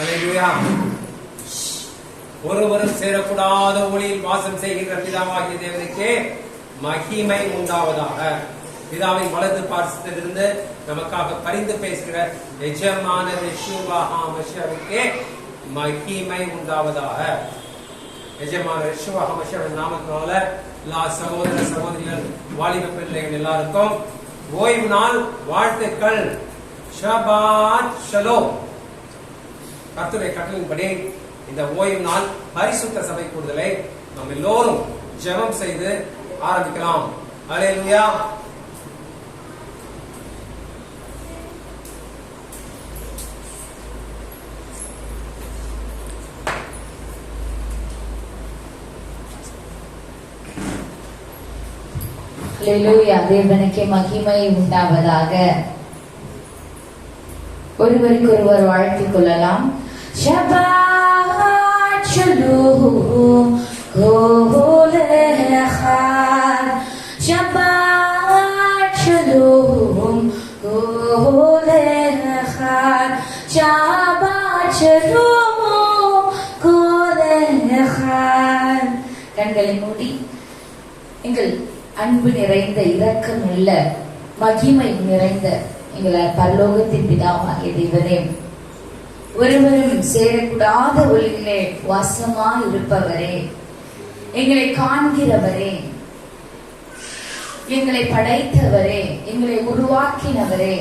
அல்லேலூயா. ஒருவரும் சேரக்கூடாத ஒளியில் வாசம் செய்கின்ற பிதாவாகிய தேவனுக்கே மகிமை உண்டாவதாக. பிதாவின் வலது பார்சத்திலிருந்து நமக்காக பரிந்து பேசுகிற எஜமான யெஷுவா ஹமஷியாவுக்கே மகிமை உண்டாவதாக. எஜமான யெஷுவா ஹமஷியாவின் நாமத்தினால எல்லா சகோதர சகோதரிகள், வாலிப பிள்ளைகள் எல்லாருக்கும் ஓய்வு நாள் வாழ்த்துக்கள். ஷபாத் ஷலோம். கர்த்தருடைய கட்டளையின்படி இந்த ஓய்வு நாள் பரிசுத்த சபை கூடுதலை நாம் எல்லோரும் ஜெபம் செய்து ஆரம்பிக்கலாம். அல்லேலூயா. அல்லேலூயா. தேவனுக்கே மகிமை உண்டாவதாக. ஒருவருக்கு ஒருவர் வாழ்த்திக் கொள்ளலாம். ஷபாத் ஷலோம் கோலேஹான். ஷபாத் ஷலோம் கோலேஹான். ஷபாத் ஷலோம் கோலேஹான். கண்களை மூடி எங்கள் அன்பு நிறைந்த, இரக்கமுள்ள, மகிமை நிறைந்த எங்கள் பரலோகத்தின் பிதாவாகிய தேவனே, ஒருவரும் சேரக்கூடாத ஒளியிலே வாசமாய் இருப்பவரே, எங்களை காண்கிறவரே, எங்களை படைத்தவரே, எங்களை உருவாக்கினவரே,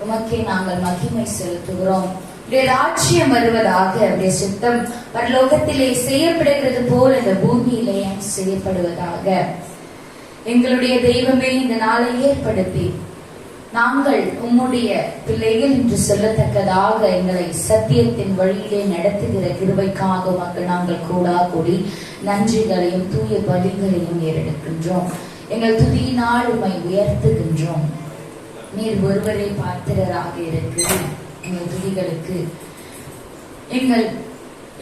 உமக்கே நாங்கள் மகிமை செலுத்துகிறோம். ராஜ்யம் வருவதாக, உடைய சித்தம் பரலோகத்திலே செய்யப்படுகிறது போல் இந்த பூமியிலே செய்யப்படுவதாக. எங்களுடைய தெய்வமே, இந்த நாளை ஏற்படுத்தி நாங்கள் உம்முடைய பிள்ளைகள் என்று சொல்லத்தக்கதாக எங்களை சத்தியத்தின் வழியிலே நடத்துகிற கிருபைக்காக மக்கள் நாங்கள் கூடி நன்றிகளையும் தூய பலிகளையும் ஏறெடுக்கின்றோம். எங்கள் துதியினால் உம்மை உயர்த்துகின்றோம். நீர் ஒருவரை பாத்திரராக இருக்கிறீர். எங்கள் துதிகளுக்கு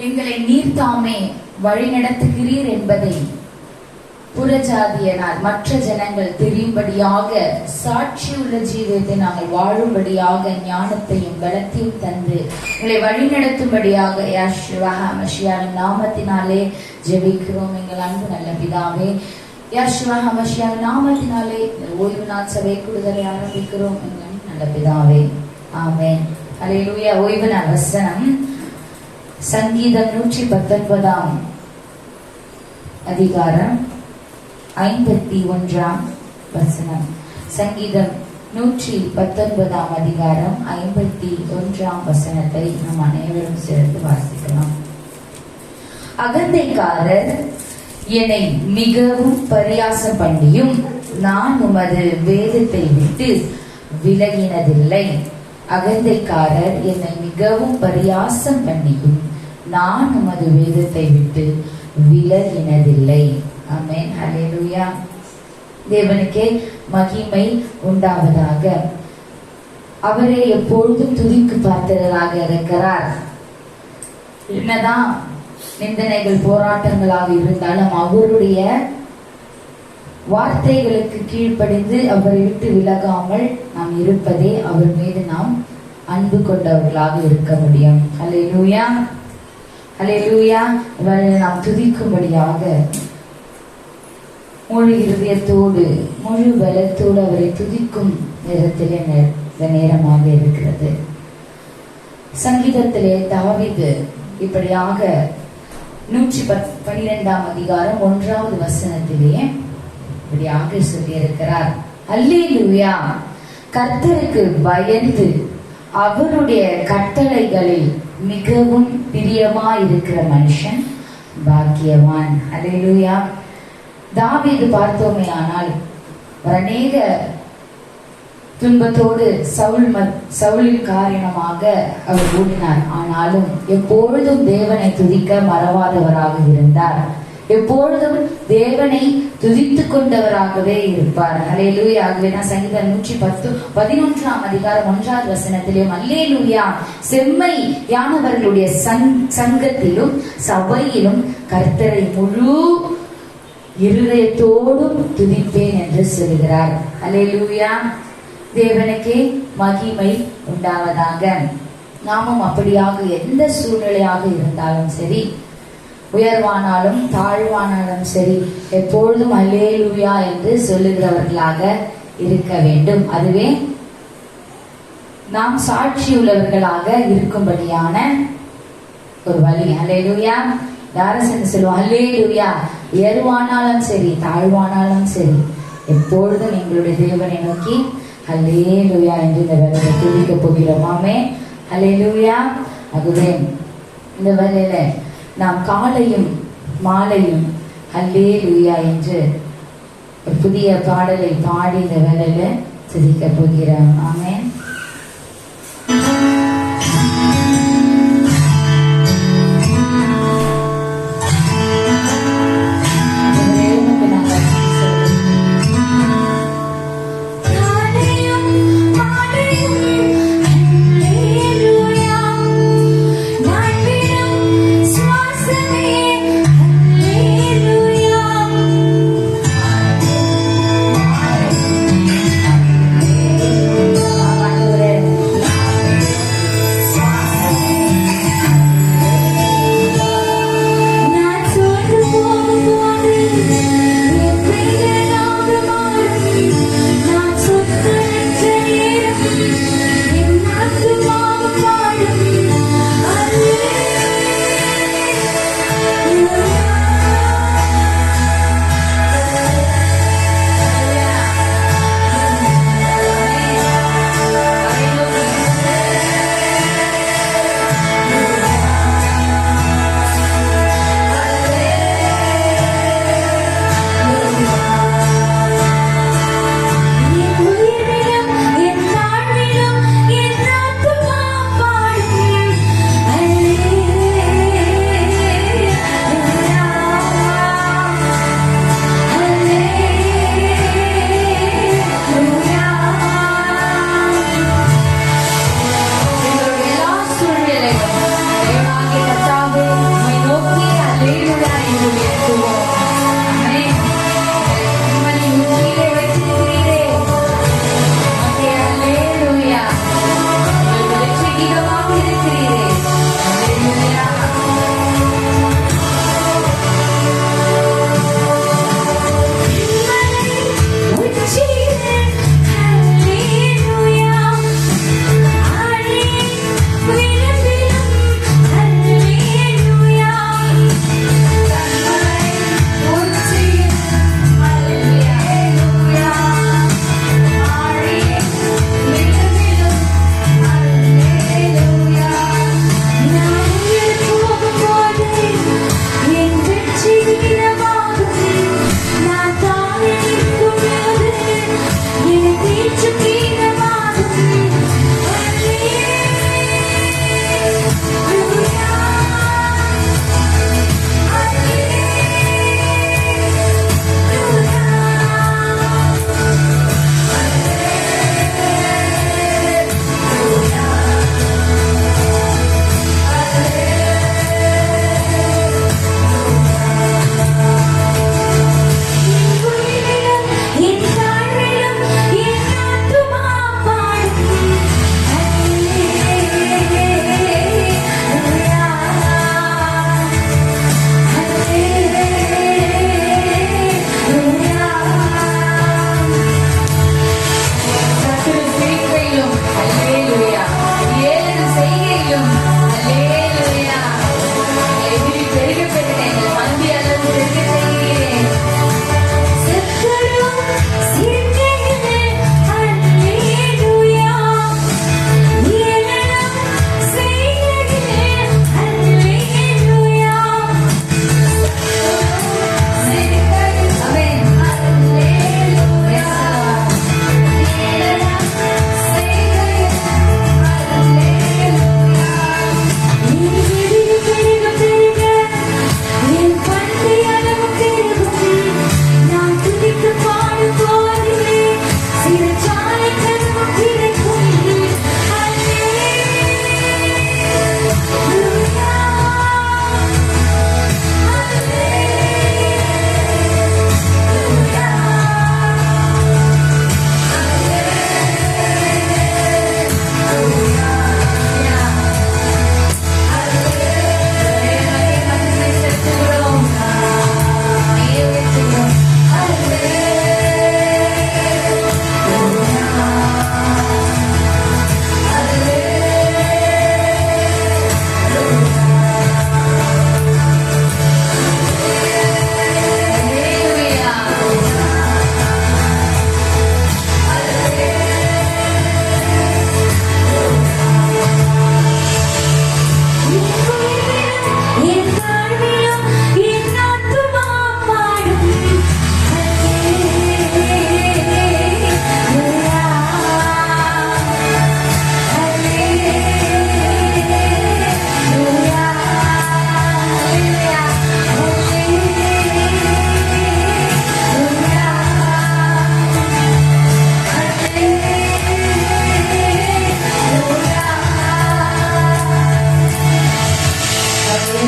எங்களை நீர் தாமே வழி நடத்துகிறீர் என்பதை புறஜாதியனால் மற்ற ஜனங்கள் தெரியும்படியாக, சாட்சியுள்ள ஜீவியத்தை நாங்கள் வாழும்படியாக ஞானத்தையும் பலத்தையும் தந்து உங்களை வழி நடத்தும்படியாக யெஷுவா ஹமஷியாவின் நாமத்தினாலே ஜெபிக்கிறோம். எங்கள் அன்பு நல்ல பிதாவே, யெஷுவா ஹமஷியாவின் நாமத்தினாலே ஓய்வு நாள் சபை கூடுதலை ஆரம்பிக்கிறோம். எங்கள் நல்ல பிதாவே, ஆமென். அல்லேலூயா. ஓய்வு நாள் வசனம் சங்கீதம் 119 அதிகாரம் 51 வசனம். சங்கீதம் 119 அதிகாரம் 51 வசனத்தை நாம் அனைவரும் சேர்ந்து வாசிக்கலாம். அகந்தைக்காரர் என்னை மிகவும் பரியாசம் பண்ணியும் நான் உமது வேதத்தை விட்டு விலகினதில்லை. அகந்தைக்காரர் என்னை மிகவும் பரியாசம் பண்ணியும் நான் உமது வேதத்தை விட்டு விலகினதில்லை. ஆமென். ஹல்லேலூயா. தேவனுக்கே மகிமை உண்டாவதாக. அவரே எப்பொழுதும் துதிக்கு பாத்திரராக இருக்கிறார். என்னதான் நிந்தனைகள் போராட்டங்களாக இருந்தாலும் அவருடைய வார்த்தைகளுக்கு கீழ்ப்படிந்து அவரை விட்டு விலகாமல் நாம் இருப்பதே அவர் மீது நாம் அன்பு கொண்டவர்களாக இருக்க முடியும். ஹல்லேலூயா. ஹல்லேலூயா. இவரை நாம் துதிக்கும்படியாக முழு இருதயத்தோடு முழு பலத்தோடு அவரை துதிக்கும் நேரத்திலே நேரமாக இருக்கிறது. சங்கீதத்திலே தாவீது இப்படியாக 112 அதிகாரம் 1வது வசனத்திலே இப்படியாக சொல்லியிருக்கிறார். அல்லேலூயா. கர்த்தருக்கு பயந்து அவருடைய கட்டளைகளில் மிகவும் பிரியமாயிருக்கிற மனுஷன் பாக்கியவான். அல்லேலூயா. தாவீது பார்த்தோமே ஆனால் அநேக துன்பத்தோடு சவுலின் காரணமாக அவர் ஓடினார். ஆனாலும் எப்பொழுதும் தேவனை துதிக்க மறவாதவராக இருந்தார். எப்பொழுதும் தேவனை துதித்துக் கொண்டவராகவே இருப்பார். அல்லேலூயா. சங்கீதம் 111 அதிகாரம் 1வது வசனத்திலும் அல்லேலூயா. செம்மையானவர்களுடைய சங்கத்திலும் சபையிலும் கர்த்தரை முழு இருதயத்தோடும் துதிப்பேன் என்று சொல்கிறார். அல்லேலூயா. தேவனுக்கே மகிமை உண்டாவதாக. நாமும் அப்படியாக எந்த சூழ்நிலையாக இருந்தாலும் சரி, உயர்வானாலும் தாழ்வானாலும் சரி, எப்பொழுதும் அல்லேலூயா என்று சொல்லுகிறவர்களாக இருக்க வேண்டும். அதுவே நாம் சாட்சி உள்ளவர்களாக இருக்கும்படியான ஒரு வழி. அல்லேலூயா. யாரும் சென்று சொல்லுவோம் அல்லேலூயா. உயர்வானாலும் சரி தாழ்வானாலும் சரி, எப்பொழுதும் எங்களுடைய தேவனை நோக்கி அல்லேலூயா என்று இந்த வேலையை துதிக்க போகிறோம். ஆமென். அல்லேலூயா. அதுவே இந்த வேலையில நாம் காலையும் மாலையும் அல்லேலூயா என்று ஒரு புதிய பாடலை பாடி இந்த வேலையில துதிக்க போகிறோம். ஆமென்.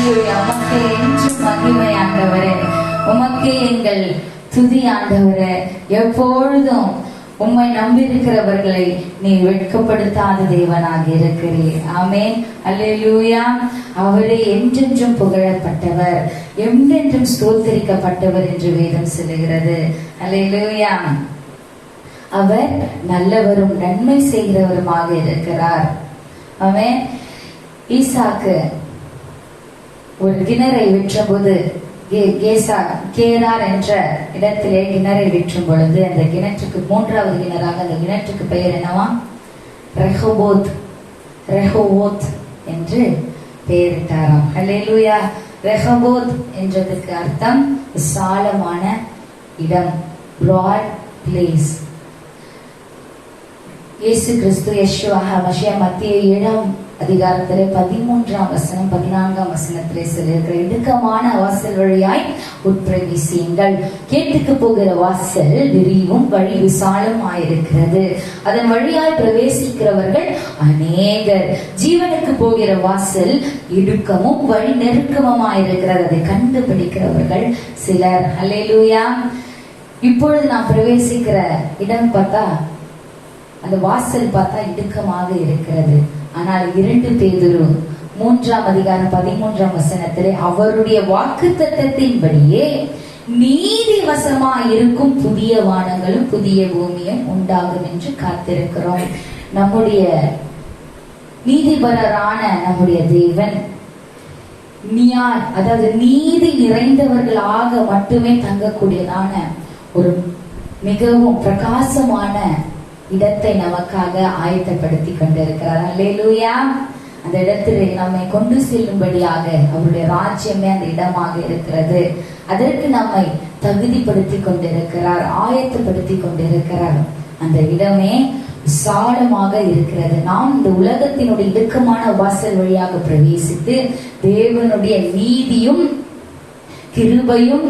அல்லேலூயா. உமக்கே என்றும் மகிமை ஆண்டவரே. உமக்கே எங்கள் துதி ஆண்டவரே. எப்பொழுதும் உம்மை நம்பியிருக்கிறவர்களை நீ வெட்கப்படுத்தாத தேவனாக இருக்கிறீர். ஆமென். அல்லேலூயா. அவரே என்றென்றும் புகழப்பட்டவர், என்றென்றும் ஸ்தோத்தரிக்கப்பட்டவர் என்று வேதம் சொல்லுகிறது. அல்லேலூயா. அவர் நல்லவரும் நன்மை செய்கிறவருமாக இருக்கிறார். ஆமென். ஈசாக்கு ஒரு கிணறை விற்றபோது கேரார் என்ற இடத்திலே கிணறை விற்றும் பொழுது அந்த கிணற்றுக்கு மூன்றாவது கிணறாக அந்த கிணற்றுக்கு பெயர் என்னவா? ரெஹோவோத் என்று பெயரிட்டாராம். அல்லேலூயா. ரெஹோவோத் என்றதுக்கு அர்த்தம் விசாலமான இடம், பிராட் பிளேஸ். இயேசு கிறிஸ்து யெஷுவா மசியா மத்திய 7ஆம் அதிகாரத்திலே 13ஆம் வசனம் 14ஆம் வசனத்திலே சொல்லியிருக்கிற இடுக்கமான வாசல் வழியாய் உட்பிரவேசியுங்கள். கேட்டுக்கு போகிற வாசல் விரிவும் வழி விசாலமாயிருக்கிறது, அதன் வழியாய் பிரவேசிக்கிறவர்கள் அநேகர். ஜீவனுக்கு போகிற வாசல் இடுக்கமும் வழி நெருக்கமுமாயிருக்கிறது, அதை கண்டுபிடிக்கிறவர்கள் சிலர். அல்லேலூயா. இப்பொழுது நாம் பிரவேசிக்கிற இடம் பார்த்தா, அந்த வாசல் பார்த்தா இடுக்கமாக இருக்கிறது. ஆனால் 2 பேதுரு 3ஆம் அதிகாரம் 13ஆம் வசனத்திலே அவருடைய வாக்குத்தத்தத்தின்படியே நீதி வசமாய் இருக்கும் புதிய வானங்களும் புதிய பூமியும் உண்டாகும் என்று காத்திருக்கிறோம். நம்முடைய நீதிபரரான நம்முடைய தேவன் அதாவது நீதி நிறைந்தவர்களாக மட்டுமே தங்கக்கூடியதான ஒரு மிகவும் பிரகாசமான இடத்தை நமக்காக ஆயத்தப்படுத்தி கொண்டிருக்கிறார். அல்லேலூயா. அந்த இடத்தில் நம்மை கொண்டு செல்லும்படியாக அவருடைய ராஜ்யமே அந்த இடமாக இருக்கிறது. அதற்கு நம்மை தகுதிப்படுத்தி கொண்டிருக்கிறார், ஆயத்தப்படுத்தி கொண்டிருக்கிறார். அந்த இடமே விசாலமாக இருக்கிறது. நாம் இந்த உலகத்தினுடைய இடுக்கமான வாசல் வழியாக பிரவேசித்து தேவனுடைய நீதியும் கிருபையும்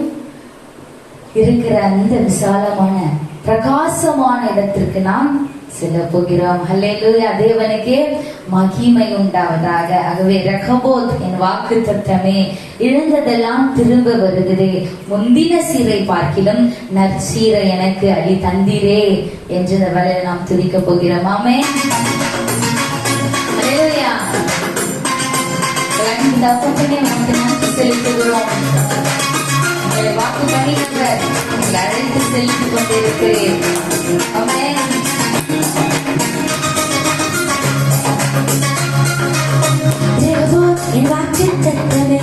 இருக்கிற அந்த விசாலமான பிரகாசமான இடத்திற்கு நாம் செல்ல போகிறோம். அல்லேலூயா. தேவனுக்கே மகிமை உண்டாவதாக. ஆகவே ரெகோபோத் என் வாக்குத்தத்தமே, இழந்ததெல்லாம் திரும்ப வருகிறே, முந்தின சீரை பார்க்கிலும் நற்சீரை எனக்கு அள்ளி தந்தீரே என்று இந்த வேளையில் நாம் துதிக்க போகிறோம். ஆமென். அல்லேலூயா. தகப்பனே உமக்கு நன்றி செலுத்துகிறோம். வாக்கு பண்ணினவர் உங்களை அழைத்து செலுத்திக் கொண்டிருக்கிறேன். ஆமென். என் வாக்குத்தத்தமே,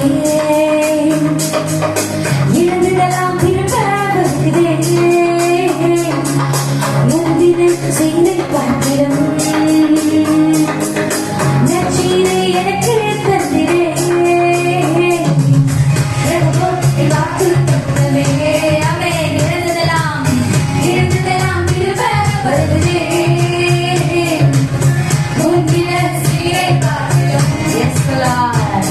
இழந்ததெல்லாம் திரும்ப வருகிறே, முந்தின செய்தி பார்க்கிறோம் நற்சீரை எனக்கு தந்திரே. Yes, Lord.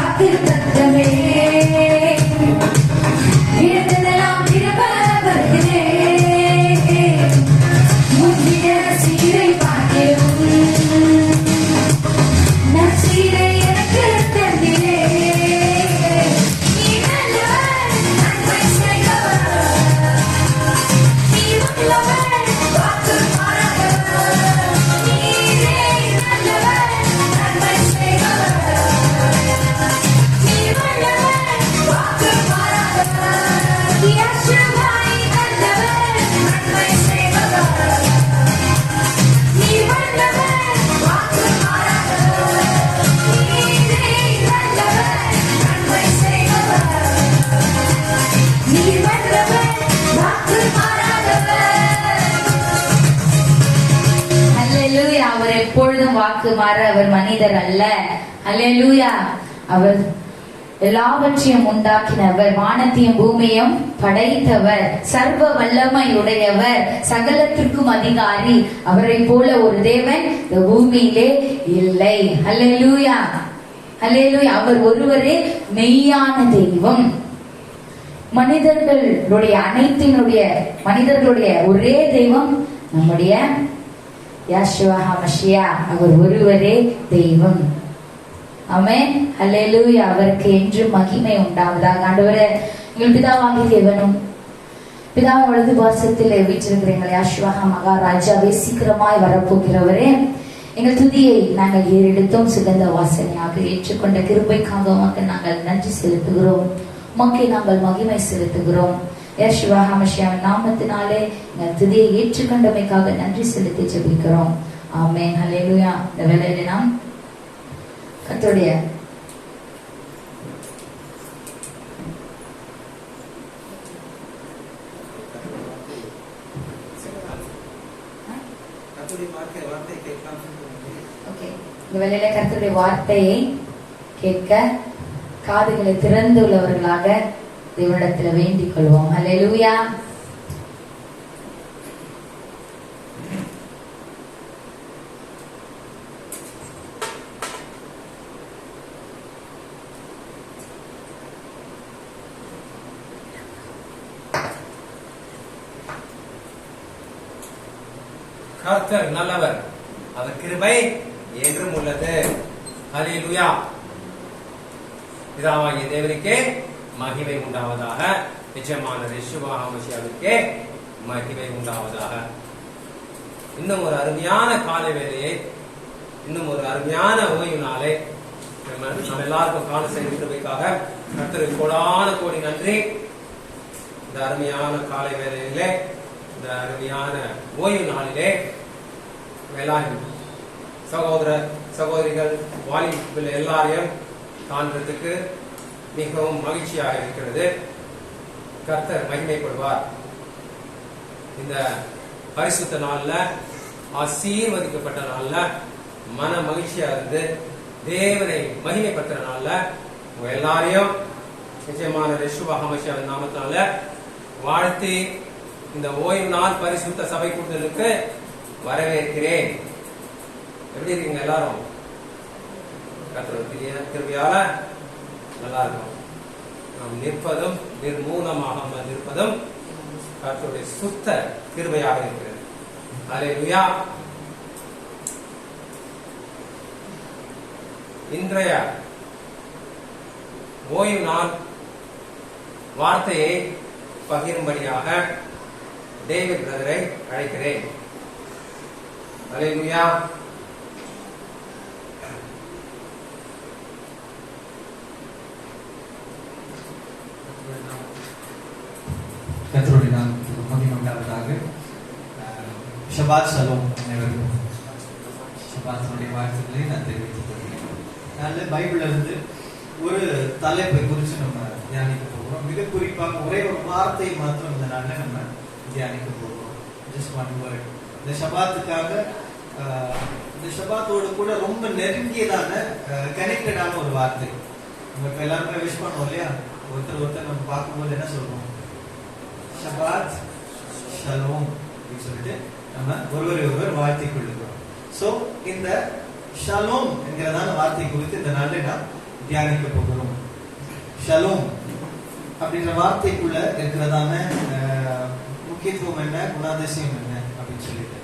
வாக்கு தத்தமே இருந்ததெல்லாம் திரும்ப வருகிறே முந்தின சீரை பார்க்கிறோம் நற்சீரை எனக்கு தந்திரே நீ நல்லவர் நன்மை செய்பவர் நீ உள்ளவர் வாக்கு மாறாதவர் நீரே நல்லவர் நன்மை செய்பவர் நீ உள்ளவர் வாக்கு மாறாதவர் யேசுவாய் நல்லவர் நன்மை செய்பவர் நீ உள்ளவர் வாக்கு மாறாதவர் நீரே நல்லவர் நன்மை செய்பவர் நீ உள்ளவர் வாக்கு மாறாதவர். அல்லேலூயா. அவர் எப்பொழுதும் வாக்கு மாற அவர் மனிதர் அல்ல. அல்லேலூயா. அவர் எல்லாவற்றையும் உண்டாக்கினவர், வானத்தையும் பூமியையும் படைத்தவர், சர்வ வல்லமையுடையவர், சகலத்திற்கும் அதிகாரி. அவரை போல ஒரு தேவன் இந்த பூமியிலே இல்லை. அல்லேலூயா. அல்லேலூயா. அவர் ஒருவரே மெய்யான தெய்வம். மனிதர்களுடைய ஒரே தெய்வம் நம்முடைய யெகோவா மஷியா. அவர் ஒருவரே தெய்வம். ஆமென். அல்லேலூயா. அவருக்கு என்று மகிமை உண்டாவதாக. ஆண்டவரே, எங்கள் பிதாவாகிய தேவனும் பிதாவின் வலது பாசத்தில் வீற்றிருக்கிற எங்கள் யெகோவா மகாராஜாவே, சீக்கிரமாய் வரப்போகிறவரே, எங்கள் துதியை நாங்கள் ஏறெடுத்தோம் சுகந்த வாசனையாக ஏற்றுக்கொண்ட கிருபைக்காக உமக்கு நாங்கள் நன்றி செலுத்துகிறோம். உமக்கே நாங்கள் மகிமை செலுத்துகிறோம். யெகோவா மஷியாவின் நாமத்தினாலே எங்கள் துதியை ஏற்றுக்கொண்டமைக்காக நன்றி செலுத்தி ஜெபிக்கிறோம். ஆமென். அல்லேலூயா. இந்த வேளையிலே நாம் கர்த்தருடைய இந்த வேளையில கர்த்தருடைய வார்த்தையை கேட்க காதுகளை திறந்து உள்ளவர்களாக தேவனிடத்தில் வேண்டிக் கொள்வோம். அல்லேலூயா. கர்த்தர் நல்லவர், அவர் கிருபை என்றும் உள்ளது. அல்லேலூயா. பிதாவாகிய தேவனுக்கே மகிமை உண்டாவதாக. நிச்சயமான யெகோவா மஷியாவுக்கே மகிமை உண்டாவதாக. இன்னும் ஒரு அருமையான காலை வேளையை, இன்னும் ஒரு அருமையான ஓய்வு நாளை நம்ம எல்லாருக்கும் காண செய்த கிருபைக்காக கர்த்தருக்கு கோடான கோடி நன்றி. இந்த அருமையான காலை வேளையிலே, இந்த அருமையான ஓய்வு நாளிலே எல்லாரும் சகோதர சகோதரிகள் வாலிபர்கள் எல்லாரையும் காண்றதுக்கு மிகவும் மகிழ்ச்சியாக இருக்கிறது. கர்த்தர் மகிமைப்படுவார். இந்த பரிசுத்த நாள்ல, ஆசீர்வதிக்கப்பட்ட நாள்ல, மன மகிழ்ச்சியா இருந்து தேவனை மகிமைப்படுத்துற நாள்ல உங்க எல்லாரையும் நிச்சயமான யெகோவா மஷியாவின் நாமத்தினால வாழ்த்தி இந்த ஓய்வு நாள் பரிசுத்த சபை கூட்டலுக்கு வரவேற்கிறேன். எப்படி இருக்கீங்க எல்லாரும்? கர்த்தருடைய கிருபையால நல்லா இருக்கும். நாம் நிற்பதும் நிர்மூலமாக நிற்பதும் கர்த்தருடைய சுத்த கிருபையாக இருக்கிறது. அல்லேலூயா. இன்றைய ஓய்வு நாள் வார்த்தையை பகிரும்படியாக டேவிட் பிரதரை அழைக்கிறேன். அல்லேலூயா. கர்த்தருடைய நாமத்துக்கு மகிமை உண்டாவதாக. ஷபாத் ஷலோம் அனைவருக்கும். ஷபாத்தினுடைய வாழ்த்துக்களை நான் தெரிவித்துக் கொள்கிறேன். நான் பைபிள்ல இருந்து ஒரு தலைப்பை குறித்து நம்ம தியானிக்க போகிறோம். மிக குறிப்பாக ஒரே ஒரு வார்த்தை மாத்திரம் இந்த நாள்ல நம்ம தியானிக்க போகிறோம். Just one word. இந்த ஷபாத்துக்காக இந்த ஷபாத்தோடு கூட ரொம்ப நெருங்கியதான கனெக்டடான ஒரு வார்த்தை. நம்ம எல்லாருமே விஷ் பண்ணோம் இல்லையா? ஒருத்தர் நம்ம பார்க்கும்போது என்ன சொல்றோம்? ஷபாத் ஷலோம் அப்படின்னு சொல்லிட்டு நம்ம ஒருவர் வாழ்த்தை கொள்ளுகிறோம். சோ இந்த ஷலோம் என்கிறதான வார்த்தை குறித்து இந்த நாளில் நாம் தியானிக்க போகிறோம். ஷலோம் அப்படின்ற வார்த்தைக்குள்ள இருக்கிறதான முக்கியத்துவம் என்ன, குணாதிசயம் என்ன அப்படின்னு சொல்லிட்டு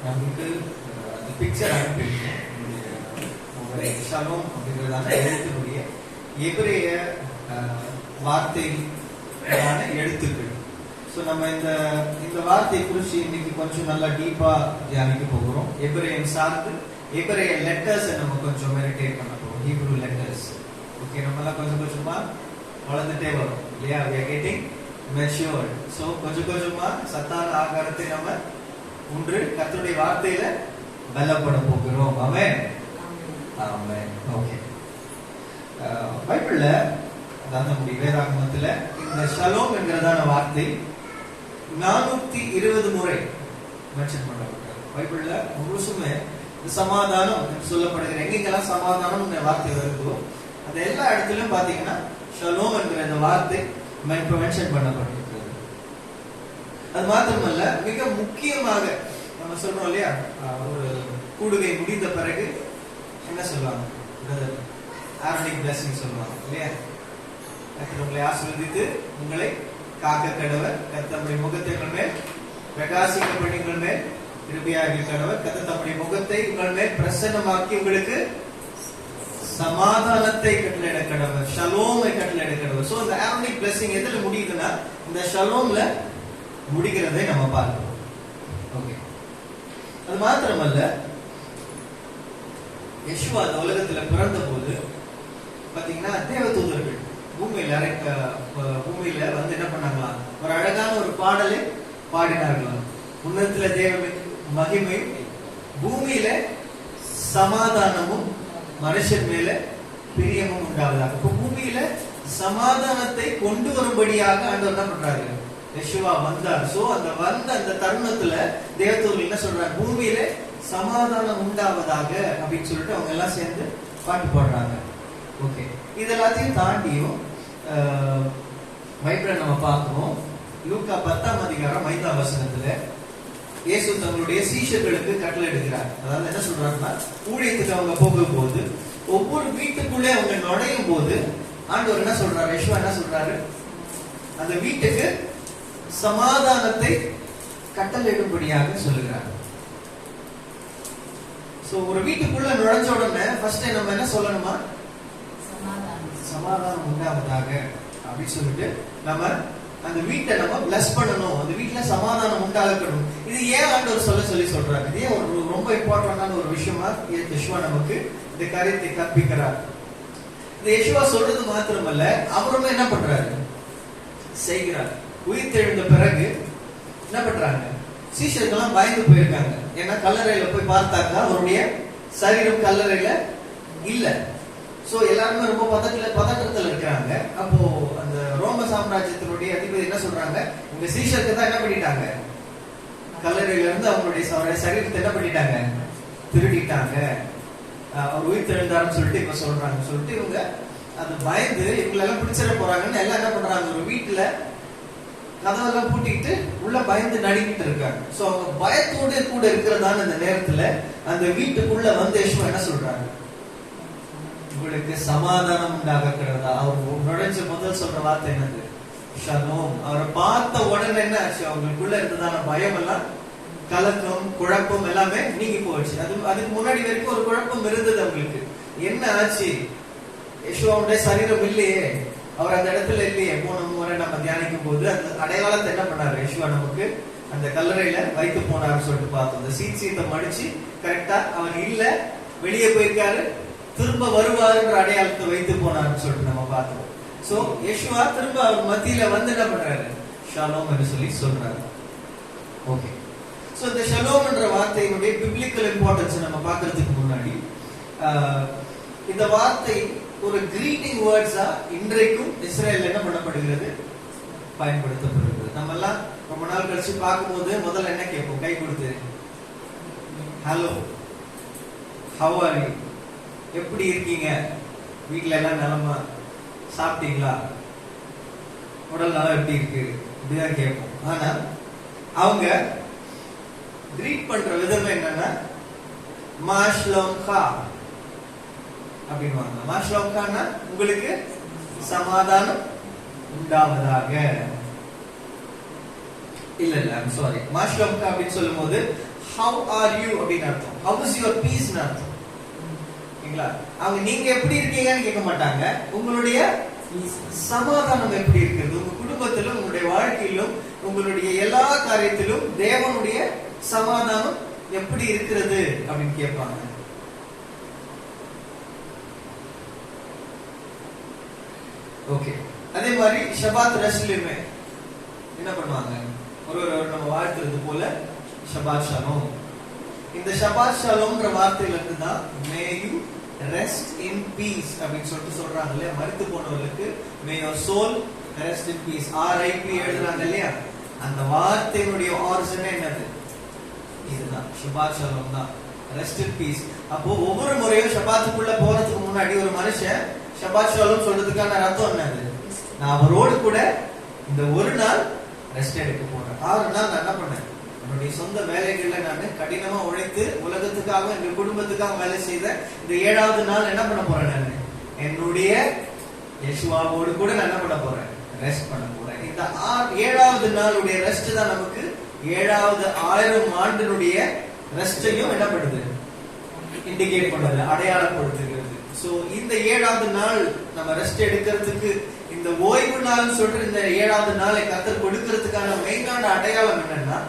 நமக்கு அந்த பிக்சர் அனுப்பியிருக்கேன். ஷலோம் அப்படிங்கிறதான எழுத்தினுடைய எபிரேய வார்த்தை எழுத்துக்கள். ஸோ நம்ம இந்த வார்த்தை குறித்து இன்னைக்கு கொஞ்சம் நல்லா டீப்பா தியானிக்க போகிறோம். எபிரேயம் சார்ந்து எபிரேய லெட்டர்ஸ் நம்ம கொஞ்சம் மெடிடேட் பண்ண போகிறோம். Hebrew letters. ஓகே, நம்ம எல்லாம் கொஞ்சம் கொஞ்சமா வளர்ந்துட்டே வரும் இல்லையா? we are getting matured. So கொஞ்சம் கொஞ்சமா சத்தான ஆகாரத்தை நம்ம ஒன்று கர்த்தருடைய வார்த்தையில பலப்பட போகிறோம். ஆமென், ஆமென். ஓகே, பைபிள்ல அதாவது நம்முடைய வேதாகமத்துல இந்த ஷலோம் என்கிறதான வார்த்தை 420 முறை மென்ஷன் பண்ணப்பட்டிருக்கு. பைபிள்ல முழுசுமே சமாதானம் சொல்லப்படுகிற எங்கெங்கெல்லாம் சமாதானம் வார்த்தை வருதோ அந்த எல்லா இடத்துலயும் பாத்தீங்கன்னா ஷலோம் என்கிற இந்த வார்த்தை மென்ஷன் பண்ணப்பட்டிருக்கிறது. அது மாத்திரமல்ல, மிக முக்கியமாக நம்ம சொல்றோம் இல்லையா, ஒரு கூடுகை முடிந்த பிறகு என்ன சொல்லுவாங்க, ஆரோனிக் பிளஸிங் சொல்லுவாங்க இல்லையா? உங்களை ஆசீர்வதித்து உங்களை காக்க கடவர், கர்த்தருடைய முகத்தை உங்கள் மேல் பிரகாசிக்கப்படி உங்கள் மேல் கிருபையாகி கடவர், கர்த்தர் தம்முடைய முகத்தை உங்கள் மேல் பிரசன்னமாக்கி உங்களுக்கு சமாதானத்தை கட்டளையிட கடவர், ஷலோமை கட்டளையிட கடவர். சோ இந்த ஆரோனிக் பிளஸிங் எதுல முடியுதுன்னா இந்த ஷலோம்ல முடிக்கிறதை நம்ம பார்க்கிறோம். ஓகே, அது மாத்திரமல்ல, யெஷுவா இந்த உலகத்துல பிறந்த போது பாத்தீங்கன்னா தேவதூதர்கள் பூமியில வந்து என்ன பண்ணாங்களாம், ஒரு அழகான ஒரு பாடலை பாடினார்களாம். உன்னதத்துல தேவ மகிமையும் பூமியில சமாதானமும் மனுஷன் மேல பிரியமும் உண்டாவதாக. இப்ப பூமியில சமாதானத்தை கொண்டு வரும்படியாக ஆண்டவர் என்ன பண்றாரு, யெஷுவா வந்தார். சோ அந்த தருணத்துல தேவதூதர்கள் என்ன சொல்றாங்க, பூமியில சமாதானம் உண்டாவதாக அப்படின்னு சொல்லிட்டு அவங்க எல்லாம் சேர்ந்து பாட்டு பாடுறாங்க. ஓகே, இதெல்லாத்தையும் தாண்டியும் பைபிளை நம்ம பார்க்கிறோம். லூக்கா 10ஆம் அதிகாரம் 5ஆம் வசனத்துல இயேசு தங்களுடைய சீஷர்களுக்கு கட்டளை எடுக்கிறார். அதாவது என்ன சொல்றாருன்னா, ஊழியத்துக்கு அவங்க போகும்போது ஒவ்வொரு வீட்டுக்குள்ளே அவங்க நுழையும் போது ஆண்டவர் என்ன சொல்றாரு, யெஷுவா என்ன சொல்றாரு, அந்த வீட்டுக்கு சமாதானத்தை கட்டளையிடும்படியாக சொல்லுகிறார். சோ ஒரு வீட்டுக்குள்ள நுழைஞ்ச உடனே ஃபர்ஸ்ட் நம்ம என்ன சொல்லணுமா, சமாதானம் உண்டாவதாக அப்படின்னு சொல்லிட்டு நம்ம அந்த வீட்டை நம்ம பிளஸ் பண்ணணும், அந்த வீட்டுல சமாதானம் உண்டாகணும். இது ஏன் ஆண்டவர் சொல்றாரு, இதே ஒரு ரொம்ப இம்பார்ட்டன்டான ஒரு விஷயமா யெஷுவா நமக்கு இந்த காரியத்தை கற்பிக்கிறார். இந்த யெஷுவா சொல்றது மாத்திரமல்ல, அவருமே என்ன பண்றாரு, செய்கிறார். உயிர்த்தெழுந்த பிறகு என்ன பண்றாங்க, சீஷர்கள்லாம் பயந்து போயிருக்காங்க. ஏன்னா கல்லறையில போய் பார்த்தாக்கா அவருடைய சரீரம் கல்லறையில இல்ல. சோ எல்லாருமே ரொம்ப பதட்டத்துல இருக்காங்க. அப்போ அந்த ரோம சாம்ராஜ்யத்தினுடைய அதிபதி என்ன சொல்றாங்க, உங்க சீஷருக்கு தான் என்ன பண்ணிட்டாங்க, கல்லறையில இருந்து அவங்களுடைய சரீரத்தை என்ன பண்ணிட்டாங்க, திருடிட்டாங்க, அவர் உயிர் தெழுந்தாருன்னு சொல்லிட்டு இப்ப சொல்லிட்டு இவங்க அது பயந்து இவங்களெல்லாம் பிடிச்சிட போறாங்கன்னு எல்லாம் என்ன பண்றாங்க, ஒரு வீட்டுல கதவெல்லாம் பூட்டிட்டு உள்ள பயந்து நடிக்கிட்டு இருக்காங்க. சோ அவங்க பயத்தோடு கூட இருக்கிறதான அந்த நேரத்துல அந்த வீட்டுக்குள்ள வந்து யெஷுவா என்ன சொல்றாங்க, உங்களுக்கு சமாதானம் உண்டாக கிடையாதா. அவர் நுழைஞ்ச முதல் சொல்ற வார்த்தை என்னது, ஷலோம். அவரை பார்த்த உடனே என்ன ஆச்சு, அவங்களுக்குள்ள இருந்ததான பயம் எல்லாம், கலக்கம், குழப்பம் எல்லாமே நீங்கி போயிடுச்சு. அதுக்கு முன்னாடி வரைக்கும் ஒரு குழப்பம் இருந்தது அவங்களுக்கு. என்ன ஆச்சு, யெஷுவாவுடைய சரீரம் இல்லையே, அவர் அந்த இடத்துல இல்லையே. போன முறை நம்ம தியானிக்கும் போது அந்த அடையாளத்தை என்ன பண்ணாரு யெஷுவா, நமக்கு அந்த கல்லறையில வைத்து போனாருன்னு சொல்லிட்டு பார்த்தோம். அந்த சீட்டை மடிச்சு கரெக்டா அவர் இல்ல, வெளியே போயிருக்காரு, திரும்ப வருவாருன்ற அடையாளத்தை வைத்து போனாருன்னு சொல்லிட்டு நம்ம பார்த்தோம். சோ யெஷுவா திரும்ப அவர் மத்தியில வந்து என்ன பண்றாரு, ஷலோம் என்று சொல்லி சொல்றாரு. ஓகே, சோ இந்த ஷலோம் என்ற வார்த்தையினுடைய பிப்ளிக்கல் இம்பார்ட்டன்ஸ் நம்ம பார்க்கிறதுக்கு முன்னாடி இந்த வார்த்தை ஒரு கிரீட்டிங் வேர்ட்ஸா இன்றைக்கும் இஸ்ரேல் என்ன பண்ணப்படுகிறது, பயன்படுத்தப்படுகிறது. நம்ம எல்லாம் ரொம்ப நாள் கழிச்சு பார்க்கும்போது முதல்ல என்ன கேட்போம், கை கொடுத்து ஹலோ, ஹவ் ஆர் யூ, எப்படி இருக்கீங்க, வீட்டுல எல்லாம் நலமா, சாப்பிட்டீங்களா, உடல் நலம் எப்படி இருக்கு, இப்படிதான் கேட்போம். ஆனா அவங்க கிரீட் பண்ற விதம் என்னன்னா மாஷ்லோம்கா அப்படின்வாங்க. மாஷ்லோம்கான்னா உங்களுக்கு சமாதானம் உண்டாவதாக. இல்ல ஐம் சாரி, மாஷ்லோம்கா அப்படின்னு சொல்லும் போது how are you அப்படின்னு அர்த்தம். how is your peace ன்னு அர்த்தம். சரிங்களா? அவங்க நீங்க எப்படி இருக்கீங்கன்னு கேட்க மாட்டாங்க, உங்களுடைய சமாதானம் எப்படி இருக்கிறது, உங்க குடும்பத்திலும் உங்களுடைய வாழ்க்கையிலும் உங்களுடைய எல்லா காரியத்திலும் தேவனுடைய சமாதானம் எப்படி இருக்கிறது அப்படின்னு கேட்பாங்க. ஓகே. அதே மாதிரி ஷபாத் ரெஸ்ட்லயுமே என்ன பண்ணுவாங்க, ஒரு நம்ம வாழ்த்துறது போல ஷபாத் ஷலோம். இந்த ஷபாத் ஷலோம்ன்ற வார்த்தையில இருந்து தான் may you rest in peace அப்படின்னு சொல்றாங்க இல்லையா, மரித்து போனவர்களுக்கு may your soul rest in peace, RIP எழுதுறாங்க இல்லையா, அந்த வார்த்தையினுடைய ஆரிஜின் என்னது, இதுதான் ஷபாத் ஷலோம் தான், ரெஸ்ட் இன் பீஸ். அப்போ ஒவ்வொரு முறையும் ஷபாத்துக்குள்ள போறதுக்கு முன்னாடி ஒரு மனுஷன் ஷபாத் ஷலோம் சொல்றதுக்கான அர்த்தம் என்னது, நான் அவரோடு கூட இந்த ஒரு நாள் ரெஸ்ட் எடுக்க போறேன். 6 நாள் நான் என்ன பண்ணேன், என்னுடைய சொந்த வேலைகள்ல நான் கடினமா உழைத்து உலகத்துக்காக எங்க குடும்பத்துக்காக வேலை செய்த இந்த 7வது நாள் என்ன பண்ண போறேன், நான் என்னுடைய யெஷுவாவோடு கூட நான் என்ன பண்ண போறேன், ரெஸ்ட் பண்ண போறேன். இந்த 7வது நாளுடைய ரெஸ்ட் தான் நமக்கு 7வது 1000 ஆண்டினுடைய ரெஸ்டையும் என்ன பண்ணுது, இண்டிகேட் பண்ணுது, அடையாளப்படுத்துகிறது. சோ இந்த 7வது நாள் நம்ம ரெஸ்ட் எடுக்கிறதுக்கு, இந்த ஓய்வு நாள் சொல்ற இந்த 7வது நாளை கர்த்தர் கொடுக்கிறதுக்கான மெயினான அடையாளம் என்னன்னா,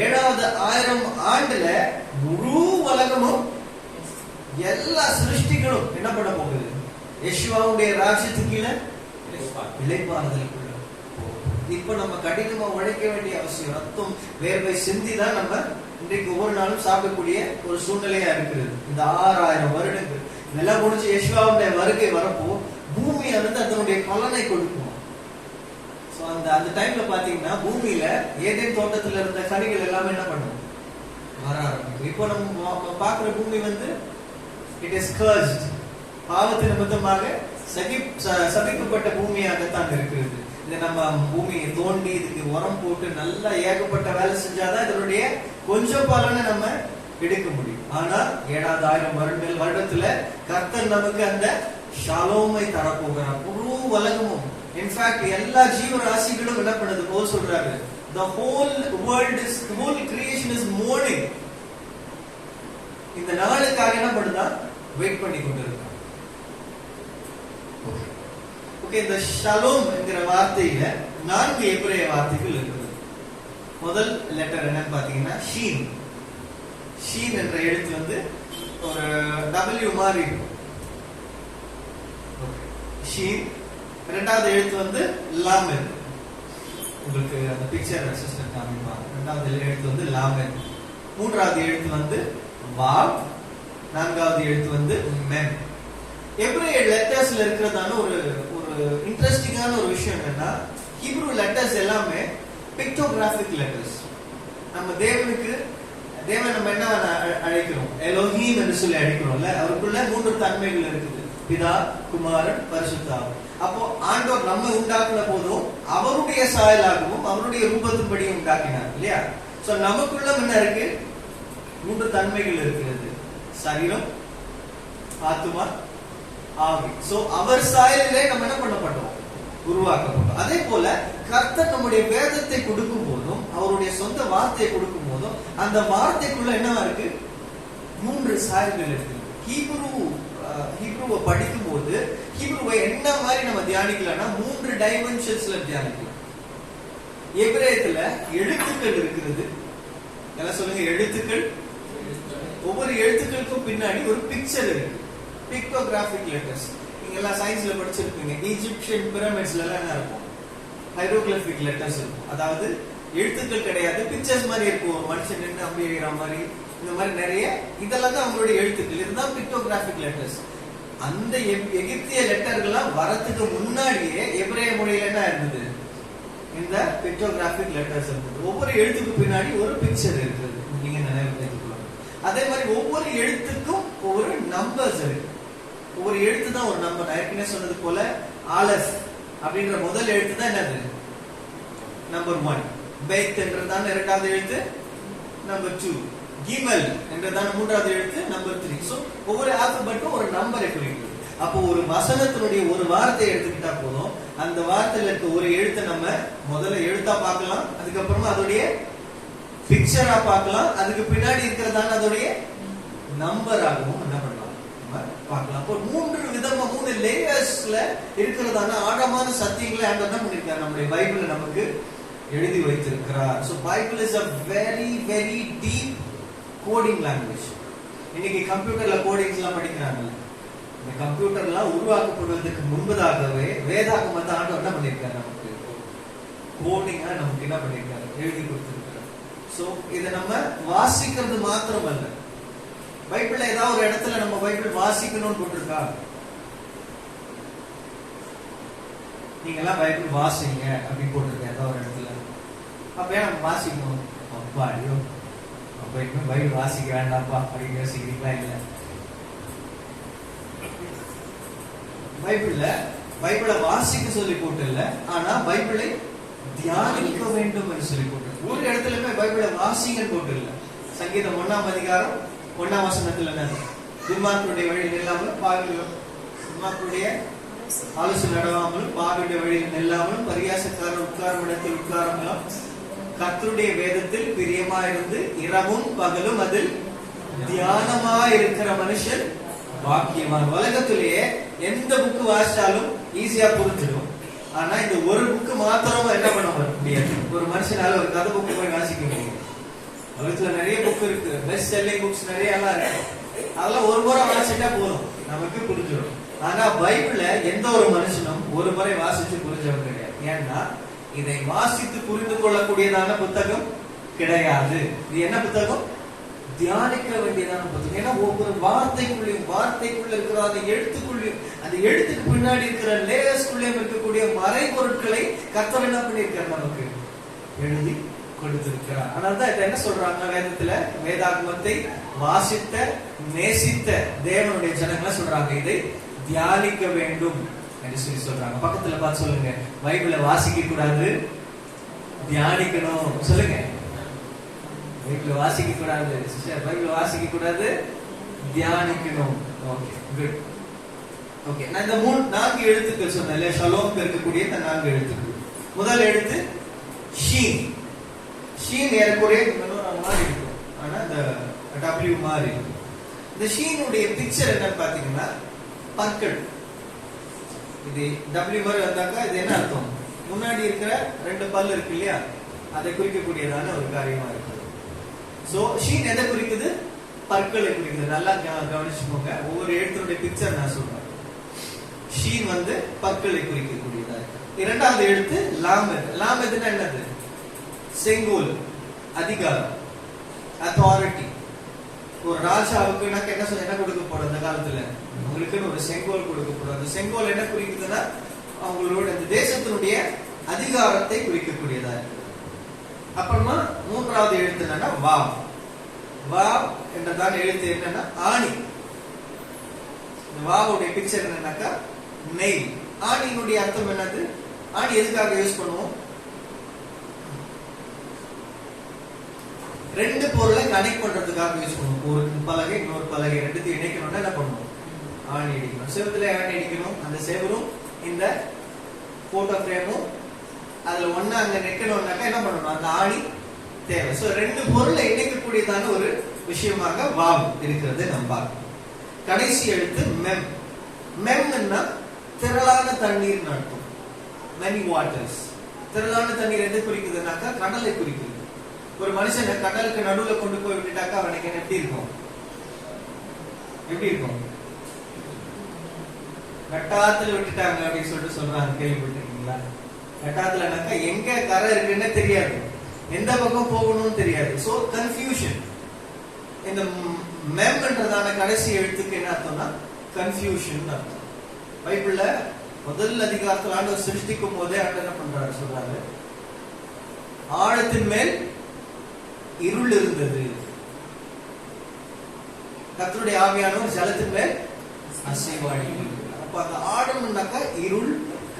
7வது 1000 ஆண்டுல முழு உலகமும் எல்லா சிருஷ்டிகளும் என்ன பண்ண போகுது, யெஷுவாவுடைய ராஜ்யத்துக்கு கீழே இளைப்பாறுதலுக்குள்ள. இப்ப நம்ம கடினமா உழைக்க வேண்டிய அவசியம், ரத்தம் வேர்வை சிந்தி தான் நம்ம இன்றைக்கு ஒவ்வொரு நாளும் சாப்பிடக்கூடிய ஒரு சூழ்நிலையா இருக்கிறது. இந்த 6000 வருடங்கள் இதெல்லாம் முடிஞ்சு யெஷுவாவுடைய வருகை வரப்போ பூமி அதனுடைய பலனை கொடுக்கும். அந்த டைம்ல பாத்தீங்கன்னா பூமியில ஏதேன் தோட்டத்துல இருந்த கனிகள் எல்லாமே என்ன பண்ணும், வர ஆரம்பிக்கும். இப்போ நம்ம பாக்குற பூமி வந்து இட் இஸ் கர்ஸ்ட், பாவத்தின் நிமித்தமாக சபிக்கப்பட்ட பூமியாகத்தான் இருக்கிறது. இதை நம்ம பூமியை தோண்டி இதுக்கு உரம் போட்டு நல்லா ஏகப்பட்ட வேலை செஞ்சாதான் இதனுடைய கொஞ்சம் பலனை நம்ம எடுக்க முடியும். ஆனா 7வது 1000 வருடத்துல கர்த்தர் நமக்கு அந்த ஷாலோமை தரப்போகிறார். முழு உலகமும், இன்ஃபேக்ட் எல்லா ஜீவராசிகளும் என்ன பண்ணுது போல் சொல்றாரு, the whole world is, the whole creation is mourning. இந்த நாளுக்காக என்ன பண்ணுதா, வெயிட் பண்ணி கொண்டிருக்காங்க. ஓகே, இந்த ஷலோம் என்கிற வார்த்தையில 4 எபிரேய வார்த்தைகள் இருக்குது. முதல் லெட்டர் என்னன்னு பாத்தீங்கன்னா ஷீன். ஷீன் என்ற எழுத்து வந்து ஒரு W மாதிரி இருக்கும். ஷீன். 2வது எழுத்து வந்து லாமென். உங்களுக்கு அந்த பிக்சர் அசிஸ்டன்ட் காமிப்பாங்க. 2வது எழுத்து வந்து லாமென். 3வது எழுத்து வந்து வாவ். 4வது எழுத்து வந்து மென். எபிரேய லெட்டர்ஸ்ல இருக்கிறதான ஒரு இன்ட்ரெஸ்டிங்கான ஒரு விஷயம் என்னன்னா, ஹீப்ரூ லெட்டர்ஸ் எல்லாமே பிக்டோகிராஃபிக் லெட்டர்ஸ். நம்ம தேவன் நம்ம என்ன அழைக்கிறோம், எலோஹீம் என்று சொல்லி அழைக்கிறோம்ல, அவருக்குள்ள 3 தன்மைகள் இருக்குது, பிதா, குமாரன், பரிசுத்தாவி. அப்போ ஆண்டவர் நம்ம உண்டாக்குன போதும் அவருடைய சாயலாகவும் அவருடைய ரூபத்தின்படி உண்டாக்கினார் இல்லையா. சோ நமக்குள்ள என்ன இருக்கு, 3 தன்மைகள் இருக்கிறது, சரீரம், ஆத்துமா, ஆவி. சோ அவர் சாயலிலே நம்ம என்ன பண்ணப்பட்டோம், உருவாக்கப்பட்டோம். அதே போல கர்த்தர் நம்முடைய வேதத்தை கொடுக்கும் போதும் அவருடைய சொந்த வார்த்தையை கொடுக்கும் போதும் அந்த வார்த்தைக்குள்ள என்னவா இருக்கு, 3 சாயல்கள் இருக்கு. ஹீப்ரூவை படிக்கும் போது ஹீப்ரூவை என்ன மாதிரி நம்ம தியானிக்கலாம்னா 3 டைமென்ஷன்ஸ்ல தியானிக்கலாம். எபிரேயத்துல எழுத்துக்கள் இருக்கிறது. எல்லாம் சொல்லுங்க, எழுத்துக்கள். ஒவ்வொரு எழுத்துக்களுக்கும் பின்னாடி ஒரு பிக்சர் இருக்கு, பிக்டோகிராஃபிக் லெட்டர்ஸ். நீங்க எல்லாம் சயின்ஸ்ல படிச்சிருப்பீங்க, ஈஜிப்சியன் பிரமிட்ஸ்ல எல்லாம் என்ன இருக்கும், ஹைரோகிராஃபிக் லெட்டர்ஸ் இருக்கும். அதாவது எழுத்துக்கள் கிடையாது, பிக்சர்ஸ் மாதிரி இருக்கும், ஒரு மனுஷன் நின்று அப்படிங்கிற மாதிரி, இந்த மாதிரி நிறைய. இதெல்லாம் தான் அவங்களுடைய எழுத்துக்கள், இதுதான் பிக்டோகிராஃபிக் லெட்டர்ஸ். அந்த எகிப்திய லெட்டர்கள்லாம் வரத்துக்கு முன்னாடியே எபிரேய மொழியில என்ன இருந்தது, இந்த பிக்டோகிராஃபிக் லெட்டர்ஸ் இருந்தது. ஒவ்வொரு எழுத்துக்கு பின்னாடி ஒரு பிக்சர் இருக்குது, நீங்க நினைவு வைத்துக்கொள்ளணும். அதே மாதிரி ஒவ்வொரு எழுத்துக்கும் ஒவ்வொரு நம்பர்ஸ் இருக்கு. ஒவ்வொரு எழுத்து தான் ஒரு நம்பர். நான் ஏற்கனவே சொன்னது போல ஆலஸ் அப்படின்ற முதல் எழுத்து தான் என்னது, நம்பர் 1. பெத் என்றதான இரண்டாவது எழுத்து நம்பர் 2. கிமல் என்றதான மூன்றாவது எழுத்து நம்பர் 3. சோ ஒவ்வொரு ஆல்பபெட்டும் ஒரு நம்பரை குறிக்குது. அப்போ ஒரு வசனத்தினுடைய ஒரு வார்த்தையை எடுத்துக்கிட்டா போதும், அந்த வார்த்தையில இருக்க ஒரு எழுத்தை நம்ம முதல்ல எழுத்தா பார்க்கலாம், அதுக்கப்புறமா அதோடைய பிக்சரா பார்க்கலாம், அதுக்கு பின்னாடி இருக்கிறதான அதோடைய நம்பராகவும் என்ன பண்ணலாம் நம்ம பார்க்கலாம். அப்போ 3 விதமா 3 லேயர்ஸ்ல இருக்கிறதான ஆழமான சத்தியங்களை ஆண்டவர் என்ன பண்ணிருக்காரு நம்முடைய பைபிள்ல நமக்கு எழுதி வைத்திருக்கிறார். So Bible is a very very deep coding language. இன்னைக்கு கம்ப்யூட்டர்ல கோடிங்ஸ் எல்லாம் படிக்கிறாங்க. இந்த கம்ப்யூட்டர் எல்லாம் உருவாக்கப்படுவதற்கு முன்பதாகவே வேதாகமத்தை ஆண்டவர் என்ன பண்ணிருக்காரு நமக்கு கோடிங்கா நமக்கு என்ன பண்ணிருக்காரு எழுதி கொடுத்திருக்காரு. சோ இத நம்ம வாசிக்கிறது மாத்திரம் அல்ல, பைபிள்ல ஏதாவது ஒரு இடத்துல நம்ம பைபிள் வாசிக்கணும்னு போட்டிருக்கா? நீங்க எல்லாம் பைபிள் வாசிங்க அப்படின்னு போட்டிருக்கேன் ஏதாவது ஒரு இடத்துல. அப்ப ஏன் நம்ம வாசிக்கணும்? அப்பா ஐயோ அப்ப இன்னும் பைபிள் வாசிக்க வேண்டாம்ப்பா அப்படின்னு யோசிக்கிறீங்களா? இல்ல, பைபிளை வாசிக்க சொல்லி போட்டு இல்ல, ஆனா பைபிளை தியானிக்க வேண்டும் என்று சொல்லி போட்டு. ஒரு இடத்துலயுமே பைபிளை வாசிங்கன்னு போட்டு இல்ல. சங்கீதம் 1ஆம் அதிகாரம் 1ஆம் வசனத்துல என்ன? துன்மார்க்கருடைய வழியில் நில்லாமலும் துன்மார்க்கருடைய ஆலோசனை நடவாமலும் பாவியுடைய வழியில் நில்லாமலும் பரியாசக்காரர் உட்காரும் இடத்தில் உட்காரங்களும் கர்த்தருடைய வேதத்தில் பிரியமாயிருந்து இரவும் பகலும் அதில் தியானமாயிருக்கிற மனுஷன் பாக்கியவான். உலகத்திலேயே எந்த புக்கு வாசிச்சாலும் ஈஸியா புரிஞ்சிடும். ஆனா இந்த ஒரு புக்கு மாத்திரமா என்ன பண்ண முடியாது. ஒரு மனுஷனால ஒரு கதை புக்கு போய் வாசிக்க முடியும். உலகத்துல நிறைய புக் இருக்கு, பெஸ்ட் செல்லிங் புக்ஸ் நிறைய எல்லாம் இருக்கு. அதெல்லாம் ஒரு முறை வாசிச்சா போதும், நமக்கு புரிஞ்சிடும். ஆனா பைபிள்ல எந்த ஒரு மனுஷனும் ஒரு முறை வாசிச்சு புரிஞ்சவங்க கிடையாது. ஏன்னா இதை வாசித்து புரிந்து கொள்ளக்கூடியதான புத்தகம் கிடையாது. இது என்ன புத்தகம்? தியானிக்க வேண்டியதான புத்தகம். ஏன்னா ஒவ்வொரு வார்த்தைக்குள்ள இருக்கிற அந்த எழுத்துக்குள்ளேயும் அந்த எழுத்துக்கு பின்னாடி இருக்கிற லேயர்ஸ்குள்ளேயும் இருக்கக்கூடிய மறைபொருட்களை கர்த்தர் என்ன பண்ணியிருக்கார் நமக்கு எழுதி கொடுத்திருக்கிறார். அதனால்தான் இதை என்ன சொல்றாங்க வேதத்துல, வேதாகமத்தை வாசித்த நேசித்த தேவனுடைய ஜனங்களை சொல்றாங்க இதை தியானிக்க வேண்டும் என்று சொல்லி சொல்றாங்க. பக்கத்துல பார்த்து சொல்லுங்க, பைபிளை வாசிக்க கூடாது, தியானிக்கணும். சொல்லுங்க, பைபிளை வாசிக்க கூடாது சிஸ்டர், பைபிளை வாசிக்க கூடாது, தியானிக்கணும். Okay, good. ஓகே, நான் இந்த 4 எழுத்துக்கள் சொன்னேன், ஷலோம் இருக்கக்கூடிய இந்த 4 எழுத்துக்கள். முதல் எழுத்து ஷீன். ஷீன் ஏறக்கூடிய மாதிரி இருக்கும், ஆனா இந்த W மாதிரி இருக்கும். இந்த ஷீனுடைய பிக்சர் என்னன்னு பாத்தீங்கன்னா பற்கள். இது W மாதிரி வந்தாக்கா இது என்ன அர்த்தம்? முன்னாடி இருக்கிற 2 பல் இருக்கு இல்லையா, அதை குறிக்கக்கூடியதான ஒரு காரியமா இருக்கு. சோ ஷீன் எதை குறிக்குது? பற்களை குறிக்குது. நல்லா கவனிச்சுக்கோங்க, ஒவ்வொரு எழுத்தினுடைய பிக்சர் நான் சொல்றேன். ஷீன் வந்து பற்களை குறிக்கக்கூடியதா இருக்கு. இரண்டாவது எழுத்து லாமெத். லாமெத்னா என்னது? செங்கோல், அதிகாரம், அத்தாரிட்டி. ஒரு ராஜாவுக்கு என்ன சொல்ல என்ன கொடுக்கப்படும் அந்த காலத்துல? அவங்களுக்குன்னு ஒரு செங்கோல் கொடுக்கப்படும். அந்த செங்கோல் என்ன குறிக்குதுன்னா அவங்களோட இந்த தேசத்தினுடைய அதிகாரத்தை குறிக்கக்கூடியதா இருக்கு. அப்புறமா மூன்றாவது எழுத்து என்னன்னா வாவ். வாவ் என்றதான எழுத்து என்னன்னா ஆணி. இந்த வாவுடைய பிக்சர் என்னன்னாக்கா நெய். ஆணியினுடைய அர்த்தம் என்னது? ஆணி எதுக்காக யூஸ் பண்ணுவோம்? 2 பொருளை கனெக்ட் பண்றதுக்காக யூஸ் பண்ணுவோம். ஒரு பலகை இன்னொரு பலகை ரெண்டுத்தையும் இணைக்கணும்னா என்ன பண்ணுவோம்? ஆணி அடிக்கணும். செவத்துல ஆணி அடிக்கணும். அந்த செவரும் இந்த போட்டோ ஃப்ரேமும் அதுல ஒண்ணு அங்க நிக்கணும்னாக்கா என்ன பண்ணணும்? அந்த ஆணி தேவை. சோ 2 பொருளை இணைக்கக்கூடியதான ஒரு விஷயமாக வாவ் இருக்கிறது நம்ம பார்க்கணும். கடைசி எழுத்து மெம். மெம்னா திரளான தண்ணீர் அர்த்தம். many waters. திரளான தண்ணீர் எதை குறிக்குதுனாக்கா கடலை குறிக்குது. ஒரு மனுஷனை கடலுக்கு நடுவுல கொண்டு போய் விட்டுட்டாக்கா அவனுக்கு எப்படி இருக்கும்? எப்படி இருக்கும்? கட்டாத்துல விட்டுட்டாங்க அப்படின்னு சொல்லிட்டு சொல்றாங்க, கேள்விப்பட்டிருக்கீங்களா? கட்டாத்துலனாக்கா எங்க கரை இருக்குன்னு தெரியாது, எந்த பக்கம் போகணும்னு தெரியாது. So confusion. இந்த மெம்ன்றதான கடைசி எழுத்துக்கு என்ன அர்த்தம்னா கன்ஃபியூஷன் அர்த்தம். பைபிள்ல முதல் அதிகாரத்துல ஆண்டவர் சிருஷ்டிக்கும் போதே ஆண்டவர் என்ன பண்றாரு சொல்றாரு, ஆழத்தின் மேல் இருள் இருந்தது, கர்த்தருடைய ஆவியானவர் ஜலத்தின் மேல் அசைவாடி. அப்ப அந்த ஆழம்னாக்கா இருள்,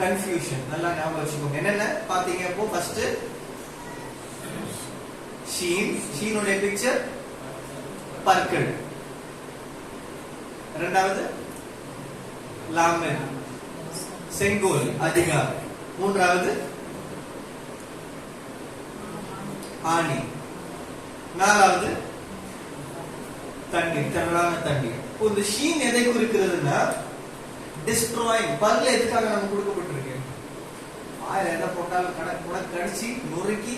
கன்ஃபியூஷன். நல்லா ஞாபகம் வச்சுக்கோங்க. என்னென்ன பாத்தீங்க? அப்போ ஃபர்ஸ்ட் ஷீனுடைய பிக்சர் பற்கள். இரண்டாவது லாமன், செங்கோல், அதிகாரம். மூன்றாவது ஆணி. நாலாவது தண்ணீர், திரளான தண்ணீர். இந்த ஷீன் எதை குறிக்கிறதுனா டிஸ்ட்ராயிங். பல்ல எதுக்காக நம்ம கொடுக்கப்பட்டிருக்கு? ஆயிரம் எதை போட்டாலும் கடிச்சு நொறுக்கி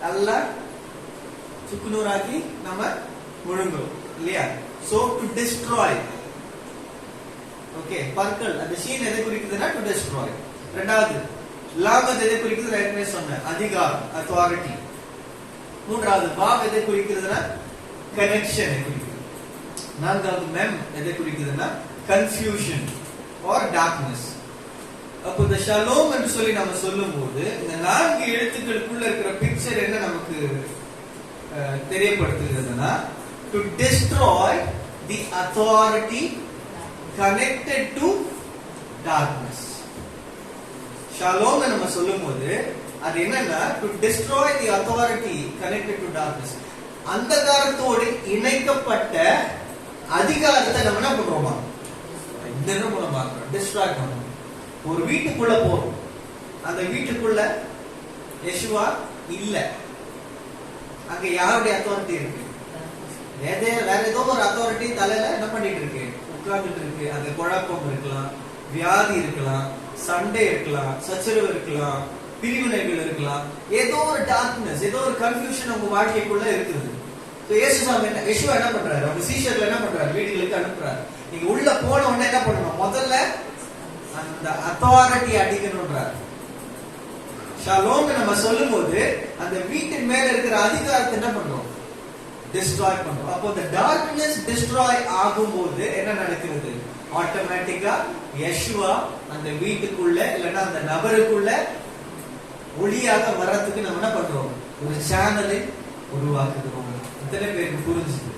நல்லா சுக்குநூறாக்கி நம்ம முழுங்குறோம் இல்லையா? So to destroy. ஓகே, பற்கள் அந்த ஷீன் எதை குறிக்குதுன்னா டு டிஸ்ட்ராய். இரண்டாவது லாமத் எதை குறிக்குது? ஏற்கனவே சொன்னேன், அதிகாரம், அத்தாரிட்டி. மூன்றாவது பாப் எதை குறிக்கிறதுனா கனெக்ஷன் குறிக்குது. நான்காவது மெம் எதை குறிக்குதுன்னா கன்ஃபியூஷன் ஆர் டார்க்னஸ். அப்போ இந்த ஷலோம் என்று சொல்லி நம்ம சொல்லும்போது இந்த 4 எழுத்துக்களுக்குள்ள இருக்கிற பிக்சர் என்ன நமக்கு தெரியப்படுத்துகிறதுனா to destroy the authority connected to darkness. Shalom நம்ம சொல்லும்போது அது என்னன்னா to destroy the authority connected to darkness. அந்தகாரத்தோடு இணைக்கப்பட்ட அதிகாரத்தை நம்ம என்ன பண்றோமா? இந்த மூலமா டிஸ்ட்ராய் பண்றோம். ஒரு வீட்டுக்குள்ள போறோம், அந்த வீட்டுக்குள்ள யெஷுவா இல்ல, அங்க யாருடைய அத்தாரிட்டி இருக்கு? வேற ஏதோ ஒரு அத்தாரிட்டி தலையில என்ன பண்ணிட்டு இருக்கு? உட்கார்ந்துட்டு இருக்கு. அந்த குழப்பம் இருக்கலாம், வியாதி இருக்கலாம், சண்டை இருக்கலாம், சச்சரவு இருக்கலாம், பிரிவினைகள் இருக்கலாம், ஏதோ ஒரு டார்க்னஸ், ஏதோ ஒரு கன்ஃபியூஷன் உங்க வாழ்க்கைக்குள்ள இருக்குது. யெஷுவா என்ன பண்றாரு? அவங்க சீஷர்கள் என்ன பண்றாரு? வீடுகளுக்கு அனுப்புறாரு. நீங்க உள்ள போன உடனே என்ன பண்ணணும்? முதல்ல அந்த அத்தாரிட்டி அடிக்கணும்ன்றாரு. ஷலோம் நம்ம சொல்லும்போது அந்த வீட்டின் மேல இருக்கிற அதிகாரத்தை என்ன பண்றோம்? டிஸ்ட்ராய் பண்றோம். அப்போ the darkness டிஸ்ட்ராய் ஆகும்போது என்ன நடக்கிறது? ஆட்டோமேட்டிக்கா யெஷுவா அந்த வீட்டுக்குள்ள இல்லனா அந்த நபருக்குள்ள ஒளியாக வரதுக்கு நம்ம என்ன பண்றோம்? ஒரு சேனலை உருவாக்குகிறோம். இத்தனை பேருக்கு புரிஞ்சுது?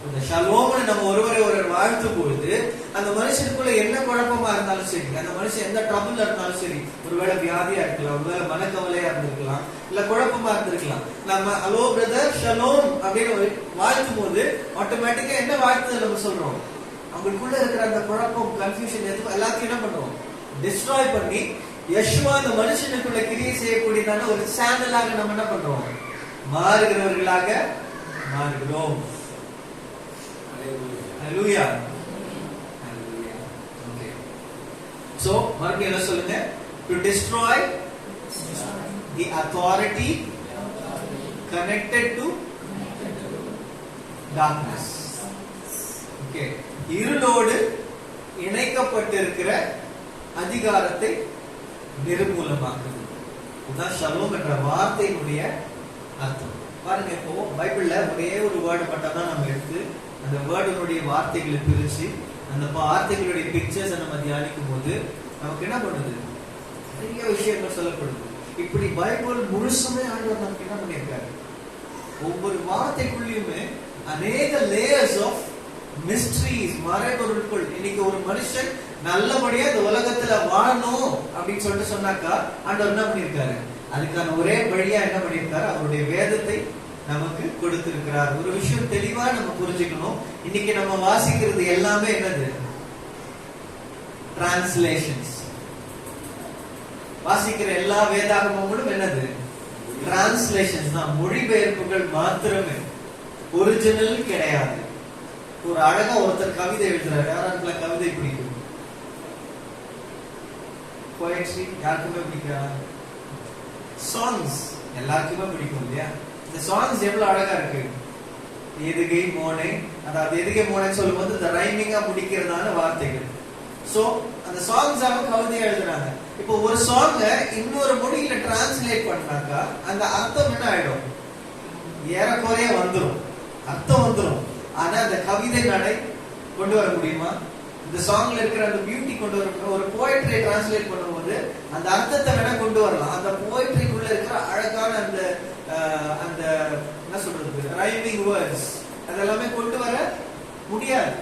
இந்த ஷலோம்னு நம்ம ஒருவரை வாழ்த்தும் பொழுது அந்த மனுஷனுக்குள்ள என்ன குழப்பமா இருந்தாலும் சரி, அந்த மனுஷன் எந்த ட்ரபிள்ல இருந்தாலும் சரி, ஒருவேளை வியாதியா இருக்கலாம், ஒருவேளை மனக்கவலையா இருந்திருக்கலாம், இல்ல குழப்பமா இருந்திருக்கலாம், நம்ம ஹலோ பிரதர் ஷலோம் அப்படின்னு வாழ்த்தும் போது ஆட்டோமேட்டிக்கா என்ன வாழ்த்துதல் நம்ம சொல்றோம்? அவங்களுக்குள்ள இருக்கிற அந்த குழப்பம், கன்ஃபியூஷன் எல்லாத்தையும் என்ன பண்றோம்? டிஸ்ட்ராய் பண்ணி யெஷுவா அந்த மனுஷனுக்குள்ள கிரியை செய்யக்கூடியதான ஒரு சேனலாக நம்ம என்ன பண்றோம்? மாறுகிறவர்களாக மாறுகிறோம். ஹalleluya. ஹalleluya. ஓகே. சோ மறுபடியும் என்ன சொல்லுங்க? To destroy the authority connected to darkness. Okay. இருளோடு இணைக்கப்பட்டிருக்கிற அதிகாரத்தை நிர்மூலமாக்குது. இதுதான் ஷலோம் என்ற வார்த்தையினுடைய அர்த்தம். பாருங்க, இப்போ பைபிள்ல ஒரே ஒரு வேர்டு மட்டும் தான் நம்ம எடுத்து அந்த வேர்டுனுடைய வார்த்தைகளை பிரிச்சு அந்த வார்த்தைகளுடைய பிக்சர்ஸ் நம்ம தியானிக்கும் போது நமக்கு என்ன பண்ணுது? நிறைய விஷயங்கள் சொல்லப்படுது. இப்படி பைபிள் முழுசுமே ஆண்டவர் நமக்கு என்ன பண்ணியிருக்காரு? ஒவ்வொரு வார்த்தைக்குள்ளயுமே அநேக லேயர்ஸ் ஆஃப் மிஸ்ட்ரீஸ், மறைபொருட்கள். இன்னைக்கு ஒரு மனுஷன் நல்லபடியா இந்த உலகத்துல வாழணும் அப்படின்னு சொல்லிட்டு சொன்னாக்கா ஆண்டவர் என்ன பண்ணியிருக்காரு? அதுக்கான ஒரே வழியா என்ன பண்ணியிருக்காரு? அவருடைய வேதத்தை நமக்கு கொடுத்திருக்கிறார். ஒரு விஷயம் தெளிவா நம்ம புரிஞ்சுக்கணும். இன்னைக்கு நம்ம வாசிக்கிறது எல்லாமே என்னது? டிரான்ஸ்லேஷன்ஸ். வாசிக்கிற எல்லா வேதாகமங்களும் என்னது? டிரான்ஸ்லேஷன்ஸ் தான், மொழிபெயர்ப்புகள் மாத்திரமே, ஒரிஜினல் கிடையாது. ஒரு அழகா ஒருத்தர் கவிதை எழுதுறாரு. யாராருக்குள்ள கவிதை பிடிக்கும்? போயட்ரி யாருக்குமே பிடிக்காது. சாங்ஸ் எல்லாருக்குமே பிடிக்கும் இல்லையா? இந்த சாங்ஸ் எவ்வளவு அழகா இருக்கு. எதுகை மோனை, அதாவது எதுகை மோனைன்னு சொல்லும்போது இந்த ரைமிங்கா முடிக்கிறதான வார்த்தைகள். சோ அந்த சாங்ஸ் அவங்க கவிதையா எழுதுறாங்க. இப்போ ஒரு சாங்க இன்னொரு மொழியில டிரான்ஸ்லேட் பண்ணாக்கா அந்த அர்த்தம் என்ன ஆயிடும்? ஏறக்குறைய வந்துடும், அர்த்தம் வந்துடும். ஆனா அந்த கவிதை நடை கொண்டு வர முடியுமா? இந்த சாங்ல இருக்கிற அந்த பியூட்டி கொண்டு வர, ஒரு போயட்ரியை டிரான்ஸ்லேட் பண்ணும்போது அந்த அர்த்தத்தை வேணா கொண்டு வரலாம். அந்த போயட்ரிக்குள்ள இருக்கிற அழகான அந்த அந்த என்ன சொல்றது, ரைமிங் வேர்ட்ஸ் அதெல்லாமே கொண்டு வர முடியாது.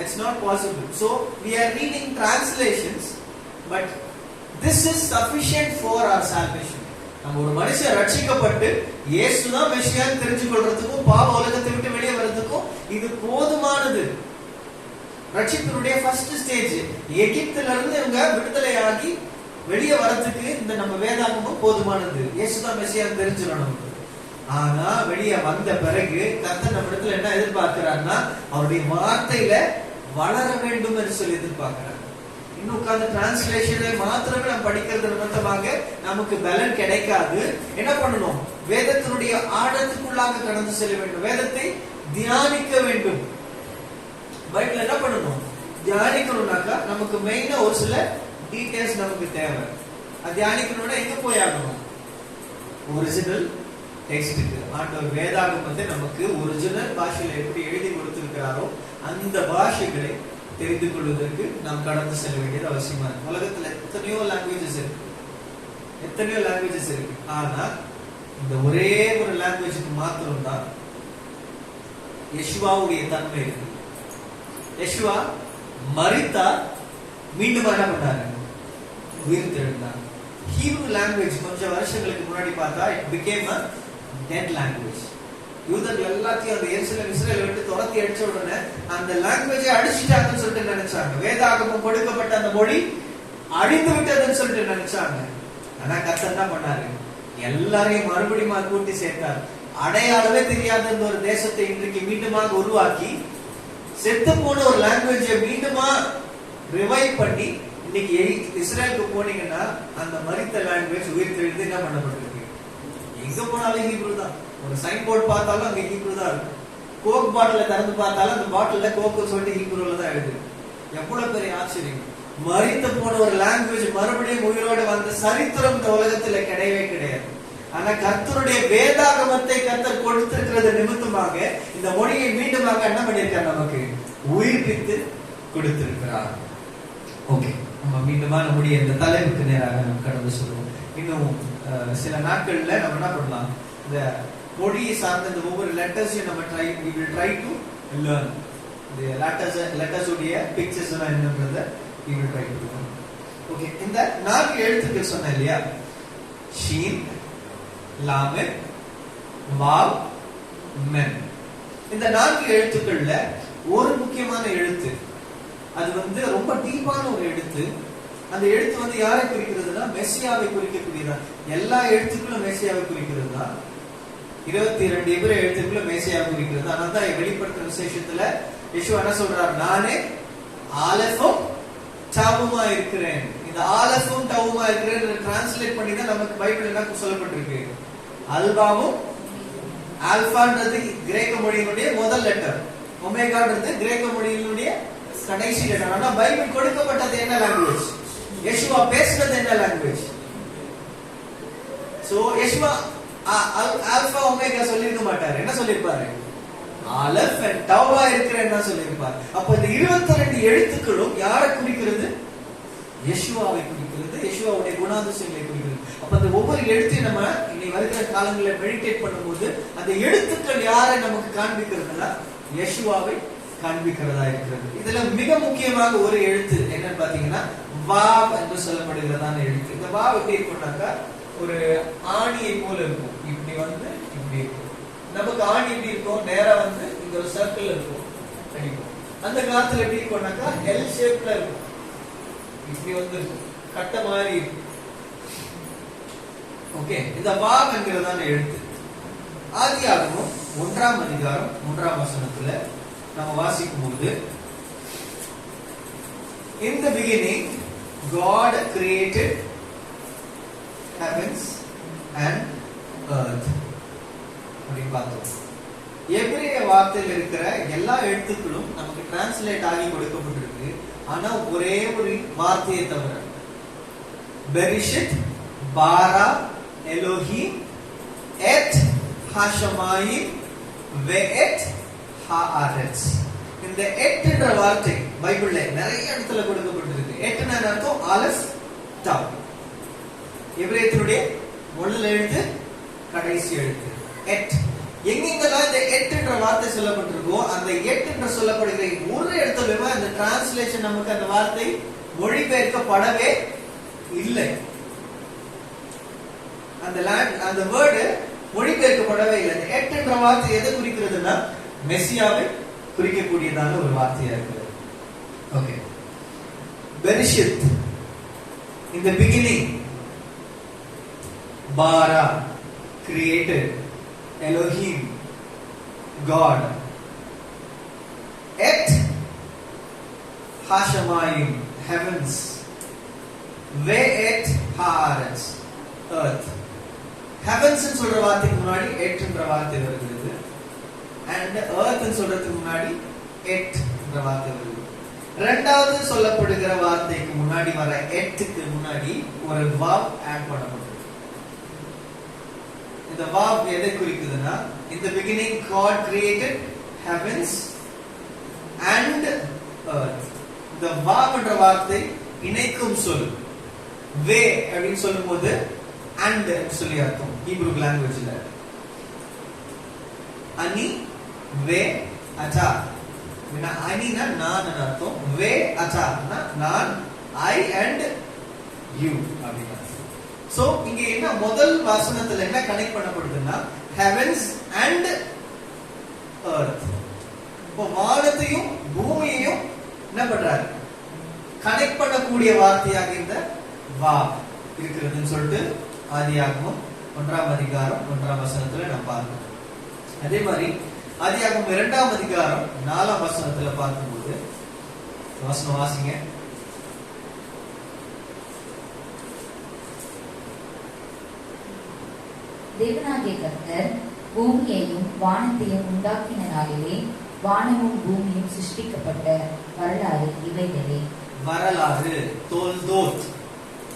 It's not possible. So we are reading translations, but this is sufficient for our salvation. நம்ம ஒரு மனுஷன் ரட்சிக்கப்பட்டு இயேசுதான் மெசியான்னு தெரிஞ்சு கொள்றதுக்கும் பாவ உலகத்தை விட்டு வெளியே வர்றதுக்கும் இது போதுமானது. ரட்சிப்பினுடைய ஃபர்ஸ்ட் ஸ்டேஜ். எகிப்துல இருந்து இவங்க விடுதலையாகி வெளியே வரதுக்கு இந்த நம்ம வேதாகமும் போதுமானது. இயேசுதான் மெசியான்னு தெரிஞ்சிடணும். ஆனா வெளியே வந்த பிறகு கர்த்தர் நம்ம இடத்துல என்ன எதிர்பார்க்கிறார்னா அவருடைய வார்த்தையில வளர வேண்டும் என்று சொல்லி எதிர்பார்க்கிறார். இன்னும் உட்கார்ந்து டிரான்ஸ்லேஷனை மாத்திரமே நம்ம படிக்கிறது நிமித்தமாக நமக்கு பலன் கிடைக்காது. என்ன பண்ணணும்? வேதத்தினுடைய ஆழத்துக்குள்ளாக கடந்து செல்ல வேண்டும். வேதத்தை தியானிக்க வேண்டும். பைபிள் என்ன பண்ணணும்? தியானிக்கணும்னாக்கா நமக்கு மெயினா ஒரு சில டீடைல்ஸ் நமக்கு தேவை. அது தியானிக்கணும்னா எங்க போய் ஆகணும்? ஒரிஜினல் டெக்ஸ்டுக்கு. ஆண்டவர் வேதாகமத்தை நமக்கு ஒரிஜினல் பாஷையில எப்படி எழுதி கொடுத்திருக்கிறாரோ அந்த பாஷைகளை தெரிந்து கொள்வதற்கு நாம் கடந்து செல்ல வேண்டியது அவசியமா இருக்கு. உலகத்துல எத்தனையோ லாங்குவேஜஸ் இருக்கு. ஆனா இந்த ஒரே ஒரு லாங்குவேஜுக்கு மாத்திரம் தான் யெஷுவாவுடைய தன்மை இருக்கு. யெஷுவா மரித்தார், மீண்டும் என்ன பண்ணாரு? உயிர் தெழுந்தார். ஹீப்ரு லாங்குவேஜ் கொஞ்சம் வருஷங்களுக்கு முன்னாடி பார்த்தா it became a dead language. யூதர்கள் எல்லாத்தையும் அந்த எருசலேம் இஸ்ரேல் விட்டு துரத்தி அடிச்ச உடனே அந்த லாங்குவேஜை அடிச்சுட்டாங்கன்னு சொல்லிட்டு நினைச்சாங்க. வேதாகமம் கொடுக்கப்பட்ட அந்த மொழி அழிந்து விட்டதுன்னு சொல்லிட்டு நினைச்சாங்க. ஆனா கர்த்தர் என்ன பண்ணாரு? எல்லாரையும் மறுபடியும் கூட்டி சேர்த்தார். அடையாளமே தெரியாத இந்த ஒரு தேசத்தை இன்றைக்கு மீண்டுமாக உருவாக்கி செத்து போன ஒரு லாங்குவேஜை மீண்டுமா ரிவைவ் பண்ணி இன்னைக்கு இஸ்ரேலுக்கு போனீங்கன்னா அந்த மரித்த லாங்குவேஜ் உயிர் தெழுந்து என்ன பண்ணப்பட்டிருக்கு? எங்க போனாலும் ஹீப்ரு தான். ஒரு சைன் போர்டு பார்த்தாலும் அங்க ஹீப்ரு தான் இருக்கும். கோக் பாட்டில திறந்து பார்த்தாலும் அந்த பாட்டில கோக்கு சொல்லிட்டு ஹீப்ருல தான் எழுது. எவ்வளவு பெரிய ஆச்சரியம்! மரித்து போன ஒரு லாங்குவேஜ் மறுபடியும் உயிரோடு வந்த சரித்திரம் இந்த உலகத்துல கிடையவே கிடையாது. ஆனா கர்த்தருடைய வேதாகமத்தை கர்த்தர் கொடுத்திருக்கிறது நிமித்தமாக இந்த மொழியை மீண்டுமாக என்ன பண்ணிருக்கார்? நமக்கு உயிர்ப்பித்து கொடுத்திருக்கிறார். ஓகே, நம்ம மீண்டுமா நம்முடைய இந்த தலைப்புக்கு நேராக நம்ம கடந்து சொல்லுவோம். இன்னும் சில நாட்கள்ல நம்ம என்ன பண்ணலாம்? இந்த மொழியை சார்ந்த இந்த ஒவ்வொரு லெட்டர்ஸையும் நம்ம ட்ரை டு லேர்ன். இந்த லெட்டர்ஸ் உடைய பிக்சர்ஸ் எல்லாம் என்னன்றத we will try to do. Okay, இந்த 4 எழுத்துக்கள் சொன்னேன் இல்லையா? Shin, lamed, vav, mem. இந்த 4 எழுத்துக்கள்ல ஒரு முக்கியமான எழுத்து, அது ரொம்ப டீப்பான ஒரு எழுத்து. அந்த எழுத்து யாரை குறிக்கிறதுனா மெசியாவை குறிக்கக்கூடியதா. எல்லா எழுத்துக்களும் மெசியாவை குறிக்கிறது தான். 22 எபிரேய எழுத்துக்களும் மெசியாவை குறிக்கிறது. அதனால தான் வெளிப்படுத்துற விசேஷத்துல யேசுவா என்ன சொல்றார்? நானே ஆலஃபும் டவுமா இருக்கிறேன். இந்த ஆலஃபும் டவுமா இருக்கிறேன் டிரான்ஸ்லேட் பண்ணி தான் நமக்கு பைபிள் என்ன சொல்லப்பட்டிருக்கு? அல்பாவும் ஆல்பான்றது கிரேக்க மொழியினுடைய முதல் லெட்டர், ஒமேகான்றது கிரேக்க மொழியினுடைய கடைசி லெட்டர். ஆனா பைபிள் கொடுக்கப்பட்டது என்ன லாங்குவேஜ்? யேசுவா பேசுறது என்ன language? So Yeshua alpha omega சொல்லிருக்க மாட்டாரு. என்ன சொல்லிருப்பாரு? அலஃப் அண்ட் டவ்வா இருக்கிறேன்னு சொல்லியிருப்பார். அப்ப இந்த 22 எழுத்துக்களும் யாரை குறிக்கிறது? யெஷுவாவை குறிக்கிறது, யெஷுவாவுடைய குணாதிசயங்களை குறிக்கிறது. அப்ப அந்த ஒவ்வொரு எழுத்தையும் நம்ம இன்னைக்கு வருகிற காலங்களில் மெடிடேட் பண்ணும்போது அந்த எழுத்துக்கள் யாரை நமக்கு காண்பிக்கிறதுனா யெஷுவாவை காண்பிக்கிறதா இருக்கிறது. இதுல மிக முக்கியமாக ஒரு எழுத்து என்னன்னு பாத்தீங்கன்னா வாவ் என்று சொல்லப்படுகிறதான எழுத்து. இந்த வாவ் எப்படி இருக்கும்னாக்கா ஒரு ஆணியை போல இருக்கும். இப்படி இப்படி இருக்கும். நமக்கு ஆணி எப்படி இருக்கும்? நேரா இங்க ஒரு சர்க்கிள் இருக்கும். அந்த காலத்துல எப்படி இருக்கும்னாக்கா எல் ஷேப்ல இருக்கும். இப்படி இருக்கும், கட்ட மாதிரி இருக்கும். ஓகே, இந்த வாவ் என்கிறதான எழுத்து ஆதியாகமம் 1ஆம் அதிகாரம் 1ஆம் வசனத்துல நம்ம வாசிக்கும் போது, in the beginning God created heavens and earth. அப்படின்னு பார்த்தோம். எபிரேய வார்த்தையில் இருக்கிற எல்லா எழுத்துக்களும் நமக்கு டிரான்ஸ்லேட் ஆகி கொடுக்கப்பட்டிருக்கு. ஆனா ஒரே ஒரு வார்த்தையை தவிர, பெரிஷித், பாரா, எலோஹிம், எத், ஹஷமாயிம், வெஎத், ஹாஆரெட்ஸ். இந்த எட் என்ற வார்த்தை பைபிள்ல நிறைய இடத்துல கொடுக்கப்பட்டிருக்கு. எட்னா அர்த்தம் அலஃப் டவ். எபிரேயத்தினுடைய முதல் எழுத்து, கடைசி எழுத்து எட். எங்கெங்கெல்லாம் இந்த எட் என்ற வார்த்தை சொல்லப்பட்டிருக்கோ அந்த எட் என்று சொல்லப்படுகிற ஒரு இடத்துல அந்த டிரான்ஸ்லேஷன் நமக்கு அந்த வார்த்தை மொழிபெயர்க்கப்படவே இல்லை. அந்த வேர்டு மொழிபெயர்க்கப்படவே இல்லை. அந்த எட் என்ற வார்த்தை எதை குறிக்கிறதுனா மெசியாவை குறிக்கக்கூடியதான ஒரு வார்த்தையா இருக்குது. Okay, Bereshit, in the beginning, bara, created, Elohim, God. Et hashamayim, heavens. Ve et haaretz, earth. Heavens ன்னு சொல்ற வார்த்தைக்கு முன்னாடி et என்ற வார்த்தை வருகிறது. And earth ன்னு சொல்றதுக்கு முன்னாடி et என்ற வார்த்தை வருகிறது. இரண்டாவது சொல்லப்படுகிற வார்த்தைக்கு முன்னாடி வர எட்டுக்கு முன்னாடி ஒரு வாவ் ஆட் பண்ணப்பட்டிருக்கு. இந்த வாவ் எதை குறிக்குதுன்னா, in the beginning God created heavens and earth. இந்த வாவ் என்ற வார்த்தை இணைக்கும் சொல். வே அப்படின்னு சொல்லும்போது and சொல்லி அர்த்தம் ஹீப்ரூ லாங்குவேஜ்ல. அனி, வே, அச்சா. அனினா நான் அர்த்தம், வே அச்சானா நான், ஐ அண்ட் யூ அப்படின்னா. சோ இங்க என்ன முதல் வசனத்துல என்ன கனெக்ட் பண்ணப்படுதுன்னா, heavens and earth. இப்போ வானத்தையும் பூமியையும் என்ன பண்றாரு, கனெக்ட் பண்ணக்கூடிய வார்த்தையாக இந்த வா இருக்கிறதுன்னு சொல்லிட்டு ஆதியாகமம் 1ஆம் அதிகாரம் 1ஆம் வசனத்துல நம்ம பார்க்கணும். அதே மாதிரி ஆதியாகமம் 2ஆம் அதிகாரம் 4ஆம் வசனத்துல பார்க்கும்போது வசனம் வாசிங்க. தேவனாகிய கர்த்தர் பூமியையும் வானத்தையும் உண்டாக்கின நாளிலே வானமும் பூமியும் சிருஷ்டிக்கப்பட்ட வரலாறு இவைகளே. வரலாறு, தோல்தோத்,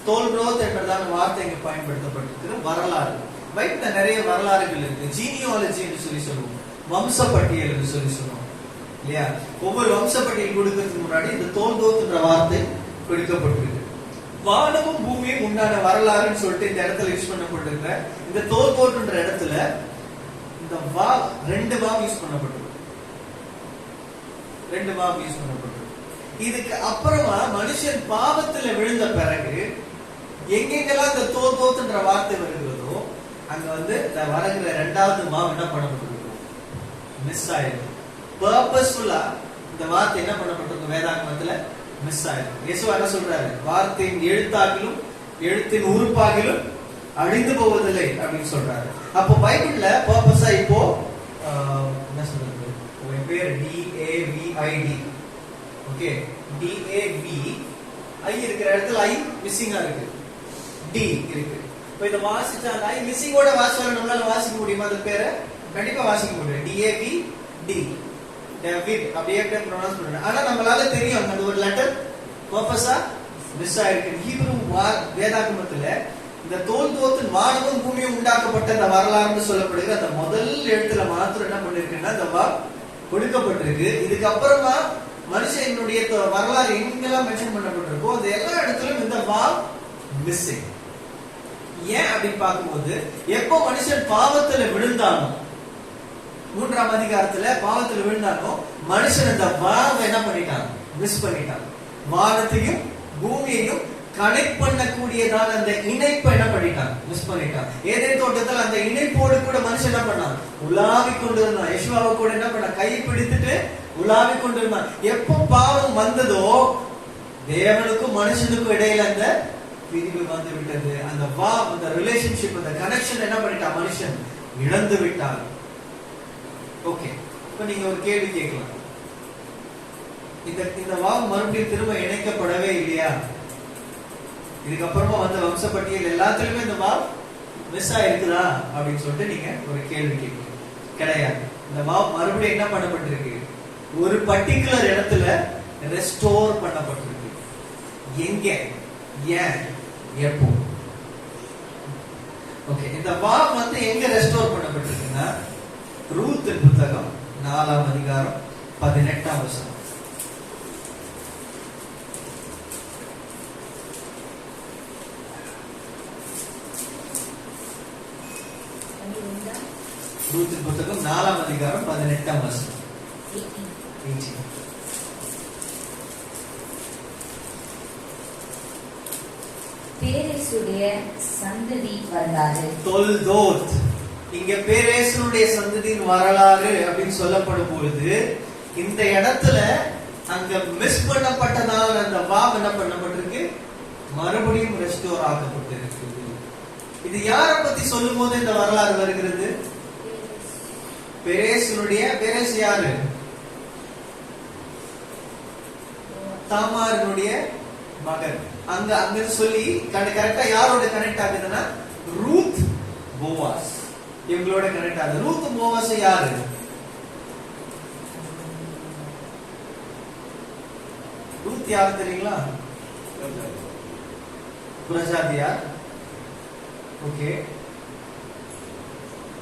தோல்ரோத் என்றதான வார்த்தை இங்க பயன்படுத்தப்பட்டிருக்கு. வரலாறு, பைபிள்ல நிறைய வரலாறுகள் இருக்கு. ஜீனியாலஜி என்று சொல்லி சொல்லுவோம், வம்சப்பட்டியல் என்று சொல்லி சொல்லுவோம் இல்லையா. ஒவ்வொரு வம்சப்பட்டியல் கொடுக்கிறதுக்கு முன்னாடி இந்த தோல்தோத் என்ற வார்த்தை கொடுக்கப்பட்டிருக்கு. வானமும் பூமியும் உண்டான வரலாறுன்னு சொல்லிட்டு இந்த இடத்துல யூஸ் பண்ணப்பட்டிருக்க இந்த தோல்தோத் என்ற இடத்துல இந்த வா ரெண்டு வாவ் யூஸ் பண்ணப்பட்டிருக்கு. ரெண்டு வாவ் யூஸ் பண்ணப்பட்டிருக்கு. இதுக்கு அப்புறமா மனுஷன் பாவத்துல விழுந்த பிறகு எங்கெங்கெல்லாம் இந்த தோல்தோத் என்ற வார்த்தை வருகிறதோ அங்க வந்து வருகிற இரண்டாவது வாவ் என்ன பண்ணப்பட்டிருக்கும், மிஸ் ஆயிடும். பர்பஸ்ஃபுல்லா இந்த வார்த்தை என்ன பண்ணப்பட்டிருக்கும், வேதாகமத்துல மிஸ் ஆயிடும். இயேசு என்ன சொல்றாரு, வார்த்தையின் எழுத்தாகிலும் எழுத்தின் உறுப்பாகிலும் அழிந்து போவதில்லை அப்படின்னு சொல்றாரு. அப்போ பைபிள்ல பர்பஸா இப்போ என்ன சொல்றது, உங்க பேர் DAVID, ஓகே, DAV, ஐ இருக்கிற இடத்துல ஐ மிஸ்ஸிங்கா இருக்கு, டி இருக்கு. இப்போ இத வாசிச்சா அந்த ஐ மிஸ்ஸிங்கோட வாசிச்சா நம்மளால வாசிக்க முடியுமா? அந்த பேரை கண்டிப்பா வாசிக்க முடியும். DAVD, டேவிட் அப்படியே ப்ரொனவுன்ஸ் பண்றேன். ஆனா நம்மளால தெரியும் அந்த ஒரு லெட்டர் பர்பஸா மிஸ் ஆயிருக்கு. ஹீப்ரூ வேதாகமத்துல இந்த தோல்தோத்தின் வானமும் பூமியும் உண்டாக்கப்பட்ட அந்த வரலாறுன்னு சொல்லப்படுகிற அந்த முதல் எழுத்துல மாத்திரம் என்ன பண்ணிருக்குன்னா இந்த வா கொடுக்கப்பட்டிருக்கு. இதுக்கப்புறமா மனுஷனுடைய வரலாறு எங்கெல்லாம் மென்ஷன் பண்ணப்பட்டிருக்கோ அந்த எல்லா இடத்துலயும் இந்த வா மிஸ்ஸிங். ஏன் அப்படின்னு பார்க்கும்போது, எப்போ மனுஷன் பாவத்துல விழுந்தானோ, 3ஆம் அதிகாரத்துல பாவத்துல விழுந்தானோ, மனுஷன் இந்த வாவை என்ன பண்ணிட்டான், மிஸ் பண்ணிட்டான். வானத்தையும் பூமியையும் கனெக்ட் பண்ணக்கூடியதான அந்த இணைப்பை என்ன பண்ணிட்டான், மிஸ் பண்ணிட்டான். ஏதேன் தோட்டத்துல அந்த இணைப்போடு கூட மனுஷன் என்ன பண்ணான், உலாவிக் கொண்டிருந்தான். யெஷுவாவை கூட என்ன பண்ண, கை பிடித்துட்டு உலாவிக் கொண்டிருந்தான். எப்போ பாவம் வந்ததோ தேவனுக்கும் மனுஷனுக்கும் இடையில அந்த பிரிவு வந்து விட்டது. அந்த வா, அந்த ரிலேஷன்ஷிப், அந்த கனெக்ஷன் என்ன பண்ணிட்டான், மனுஷன் இழந்து விட்டான். ஓகே, இப்ப நீங்க ஒரு கேள்வி கேட்கலாம், இந்த வாவ் மறுபடியும் திரும்ப இணைக்கப்படவே இல்லையா? இதுக்கப்புறமா வந்த வம்சப்பட்டியல் எல்லாத்துலயுமே இந்த வாவ் மிஸ் ஆயிருக்குதா அப்படின்னு சொல்லிட்டு நீங்க ஒரு கேள்வி கேட்கலாம். கிடையாது. இந்த வாவ் மறுபடியும் என்ன பண்ணப்பட்டிருக்கு, ஒரு பர்டிகுலர் இடத்துல ரெஸ்டோர் பண்ணப்பட்டிருக்கு. எங்க, ஏன், எப்போ? ஓகே, இந்த வாவ் வந்து எங்க ரெஸ்டோர் பண்ணப்பட்டிருக்குன்னா ரூத்தின் புத்தகம் 4ஆம் அதிகாரம் 18ஆம் வசனம். ரூத்தின் புத்தகம் 4ஆம் அதிகாரம் 18ஆம் வசனம். பேரேசுடைய சந்ததி வரலாறு. தொல்தோத், இங்க பேரேசுடைய சந்ததியின் வரலாறு அப்படின்னு சொல்லப்படும் பொழுது இந்த இடத்துல அங்க மிஸ் பண்ணப்பட்டதால் அந்த வாவ் என்ன பண்ணப்பட்டிருக்கு, மறுபடியும் ரெஸ்டோர் ஆக்கப்பட்டிருக்கு. இது யாரை பத்தி சொல்லும் போது இந்த வரலாறு வருகிறது? பேரேஸ் யாரு? தாமாரினுடைய மகன். அங்க சொல்லி கரெக்டா யாரோட கனெக்ட் ஆகுதுன்னா ரூத் போவாஸ், இவங்களோட கனெக்ட் ஆகுது. ரூத் போவாஸ் யாரு? ரூத் யாரு தெரியுங்களா? பிரஜாதியா. ஓகே.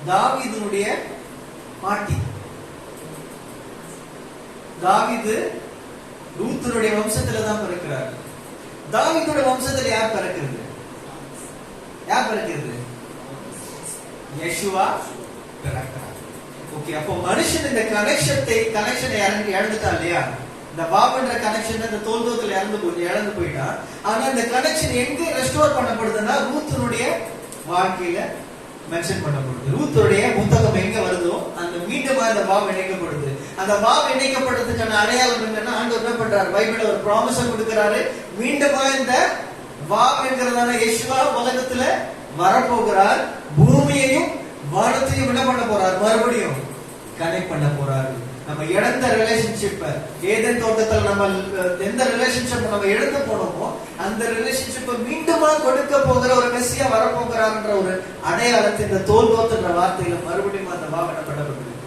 தாவீதுனுடைய பாட்டி. தாவீது ரூத்துடைய வம்சத்துல தான் பிறக்கிறார். தாவீதுடைய வம்சத்துல யார் பிறக்கிறது? யெஷுவா பிறக்கிறார். ஓகே, அப்போ மனுஷன் இந்த கனெக்ஷனை இழந்துட்டா இல்லையா? இந்த வாபன்ற கனெக்ஷன் இந்த தோல்தோத்துல இழந்து போயிட்டா. ஆனா இந்த கனெக்ஷன் எங்க ரெஸ்டோர் பண்ணப்படுதுன்னா ரூத்துனுடைய வாழ்க்கையில மென்ஷன் பண்ணப்படுது. ரூத்துடைய புத்தகம் எங்க வருதோ அந்த மீண்டும் அந்த வாவ் இணைக்கப்படுது. அந்த வாவ் இணைக்கப்படுறதுக்கான அடையாளம் என்னன்னா, ஆண்டவர் என்ன பண்றாரு, பைபிள்ல ஒரு ப்ராமிஸ கொடுக்கிறாரு. மீண்டும் இந்த வாவ் என்கிறதான யெஷுவா உலகத்துல வரப்போகிறார். பூமியையும் வானத்தையும் என்ன பண்ண போறார், மறுபடியும் கனெக்ட் பண்ண போறாரு. நம்ம இழந்த ரிலேஷன்ஷிப், ஏதேன் தோட்டத்துல நம்ம எந்த ரிலேஷன்ஷிப் நம்ம இழந்து போனோமோ அந்த ரிலேஷன்ஷிப்பை மீண்டுமா கொடுக்க போகிற ஒரு மெஸ்ஸியா வரப்போகிறார்ன்ற ஒரு அடையாளத்தை இந்த தோல்தோத்துன்ற வார்த்தையில மறுபடியும் அந்த வாவ் என்ன பண்ணப்பட்டிருக்கு,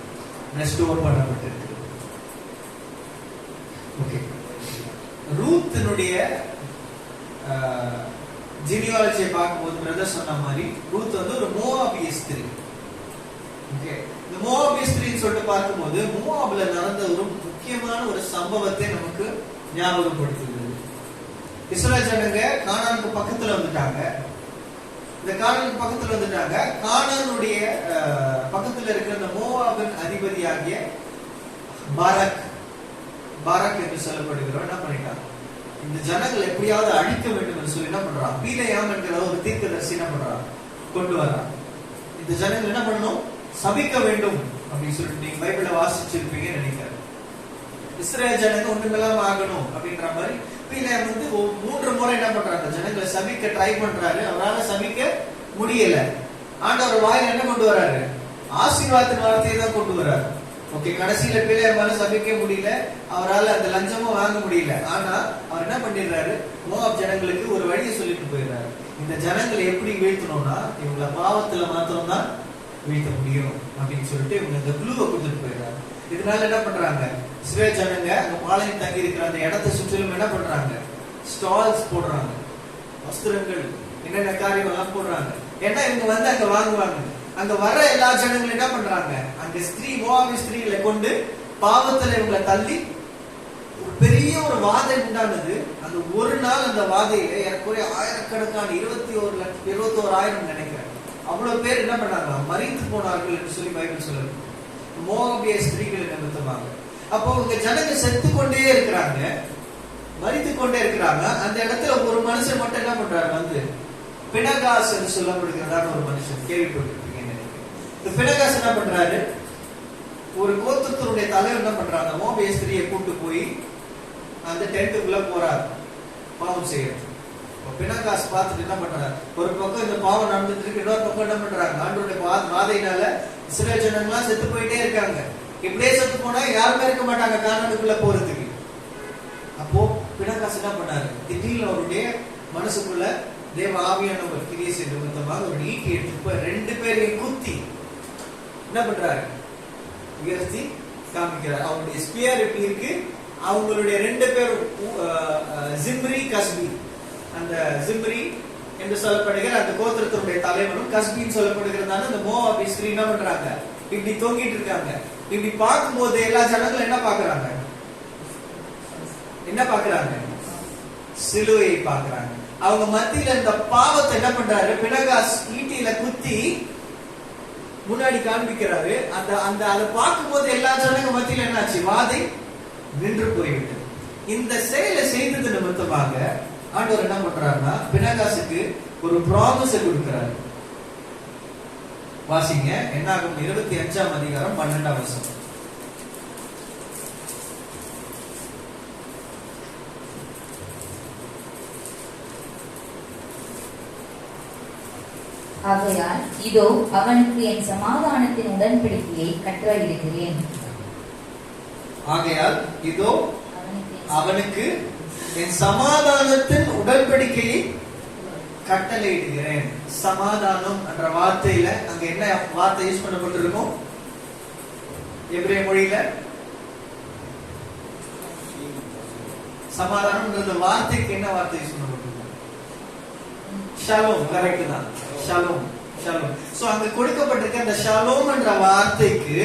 ரெஸ்டோர் பண்ணப்பட்டிருக்கு. ஓகே, ரூத்தினுடைய ஜீனியாலஜியை பார்க்கும்போது பிரதர் சொன்ன மாதிரி ரூத் வந்து ஒரு மோவாபிய ஸ்திரீ. ஓகே, இந்த மோவாபிய ஸ்திரீன்னு சொல்லிட்டு பார்க்கும்போது மோவாப்ல நடந்த ஒரு முக்கியமான ஒரு சம்பவத்தை நமக்கு ஞாபகப்படுத்துகிறது. இஸ்ரவேல் ஜனங்க கானானுக்கு பக்கத்துல வந்துட்டாங்க. இந்த கானானுக்கு பக்கத்துல வந்துட்டாங்க. கானானுடைய பக்கத்துல இருக்கிற இந்த மோவாபின் அதிபதியாகிய பாரக் என்று சொல்லப்படுகிறோம் என்ன பண்ணிட்டாங்க, இந்த ஜனங்களை எப்படியாவது அழிக்க வேண்டும் என்று சொல்லி என்ன பண்றான், பீலையாம் என்கிற ஒரு தீர்க்கதரிசி என்ன பண்றான், கொண்டு வர்றான். இந்த ஜனங்கள் என்ன பண்ணணும், சபிக்க வேண்டும் அப்படின்னு சொல்லிட்டு நீங்க பைபிள வாசிச்சிருப்பீங்கன்னு நினைக்கிறேன். இஸ்ரவேல் ஜனங்க ஒண்ணுமெல்லாம் ஆகணும் அப்படின்ற மாதிரி பீலையாம் வந்து 3 முறை என்ன பண்றாங்க, ஜனங்களை சபிக்க ட்ரை பண்றாரு. அவரால் சபிக்க முடியல. ஆண்டவர் வாயில என்ன கொண்டு வராரு, ஆசீர்வாதத்தின் வார்த்தையை தான் கொண்டு வராரு. ஓகே, கடைசியில பிள்ளையார் சபிக்க முடியல, அவரால் அந்த லஞ்சமும் வாங்க முடியல. ஆனா அவர் என்ன பண்ணிடுறாரு, மோவாப் ஜனங்களுக்கு ஒரு வழியை சொல்லிட்டு போயிடுறாரு. இந்த ஜனங்களை எப்படி வீழ்த்தணும்னா இவங்கள பாவத்துல மாத்திரம் தான் வீழ்த்த முடியும் அப்படின்னு சொல்லிட்டு இவங்க இந்த குழுவை கொடுத்துட்டு போயிடுறாரு. இதனால என்ன பண்றாங்க, இஸ்ரவேல் ஜனங்க அங்க பாளையம் தங்கி இருக்கிற அந்த இடத்தை சுற்றிலும் என்ன பண்றாங்க, ஸ்டால்ஸ் போடுறாங்க, வஸ்திரங்கள் என்னென்ன காரியம் எல்லாம் போடுறாங்க. ஏன்னா இவங்க வந்து அங்க வாங்குவாங்க. அங்க வர எல்லா ஜனங்களும் என்ன பண்றாங்க, அந்த மோவாபிய ஸ்திரீகளை கொண்டு பாவத்துல இவங்களை தள்ளி ஒரு பெரிய ஒரு வாதை உண்டானது. அந்த ஒரு நாள் அந்த வாதையில ஏறக்குறைய ஆயிரக்கணக்கான 21,000 நினைக்கிறேன் அவ்வளவு பேர் என்ன பண்ணாங்க, மரித்து போனார்கள் என்று சொல்லி பைபிள் சொல்லுது. மோவாபிய ஸ்திரீகளை நிமித்தமாக. அப்போ உங்க ஜனங்க செத்து கொண்டே இருக்கிறாங்க, மரித்து கொண்டே இருக்கிறாங்க. அந்த இடத்துல ஒரு மனுஷன் மட்டும் என்ன பண்றாரு, வந்து பினகாஸ் என்று சொல்லப்படுகிறதான ஒரு மனுஷன், கேள்விப்பட்டிருப்பீங்க நினைக்கிறேன். இந்த பினகாஸ் என்ன பண்றாரு, ஒரு கோத்திரத்தினுடைய தலைவர் என்ன பண்றாங்க, மோவாபிய ஸ்திரியை கூட்டு போய் அந்த டென்ட்டுக்குள்ள போறாரு பாவம் செய்யறது. பினகாஸ் பார்த்துட்டு என்ன பண்றாரு, ஒரு பக்கம் இந்த பாவம் நடந்துட்டு இருக்கு, இன்னொரு பக்கம் என்ன பண்றாங்க, ஆண்டவருடைய வாதையினால இஸ்ரவேல் ஜனங்களாம் செத்து போயிட்டே இருக்காங்க. இப்படியே செத்து போனா யாருமே இருக்க மாட்டாங்க கானானுக்குள்ள போறதுக்கு. அப்போ பினகாஸ் என்ன பண்ணாரு, திடீர்னு அவருடைய மனசுக்குள்ள தேவ ஆவியானவர் கிரியை செய்த நிமித்தமாக ஒரு ஈட்டி எடுத்து போய் 2 பேரையும் குத்தி என்ன பண்றாரு, உயர்த்தி காமிக்கிறார். அவங்களுடைய ஸ்பியர் எப்படி இருக்கு, அவங்களுடைய 2 பேரும் ஜிம்ரி கஸ்பி, அந்த ஜிம்ரி என்று சொல்லப்படுகிற அந்த கோத்திரத்தினுடைய தலைவனும் கஸ்பின்னு சொல்லப்படுகிறதான அந்த மோவாபிய ஸ்திரீ என்ன பண்றாங்க, இப்படி தொங்கிட்டு இருக்காங்க. இப்படி பார்க்கும் போது எல்லா ஜனங்களும் என்ன பாக்குறாங்க, சிலுவையை பாக்குறாங்க. அவங்க மத்தியில இந்த பாவத்தை என்ன பண்றாரு, பினகாஸ் ஈட்டியில குத்தி முன்னாடி காண்பிக்கிறாரு. அதை பார்க்கும் போது எல்லா ஜனங்க மத்தியில என்னாச்சு, வாதை நின்று போய்விட்டது. இந்த செயலை செய்தது நிமித்தமாக ஆண்டவர் என்ன பண்றாருன்னா பினகாசுக்கு ஒரு ப்ராமிஸ் கொடுக்கிறாரு. வாசிங்க, என்னாகும் 25ஆம் அதிகாரம் 12ஆம் வசனம். ஆகையால் இதோ அவனுக்கு என் சமாதானத்தின் உடன்படிக்கையை கட்டளையிடுகிறேன். ஆகையால் இதோ அவனுக்கு என் சமாதானத்தின் உடன்படிக்கையை கட்டளையிடுகிறேன். சமாதானம் என்ற வார்த்தையில அங்க என்ன வார்த்தை யூஸ் பண்ணப்பட்டிருக்கும்? எபிரேய மொழியில சமாதானம்ன்ற வார்த்தைக்கு என்ன வார்த்தை யூஸ் பண்ணப்பட்டிருக்கும்? ஷாலோம். கரெக்ட் தான், ஷாலோம். ஷாலோம். சோ அங்க கொடுக்கப்பட்டிருக்க அந்த ஷாலோம் என்ற வார்த்தைக்கு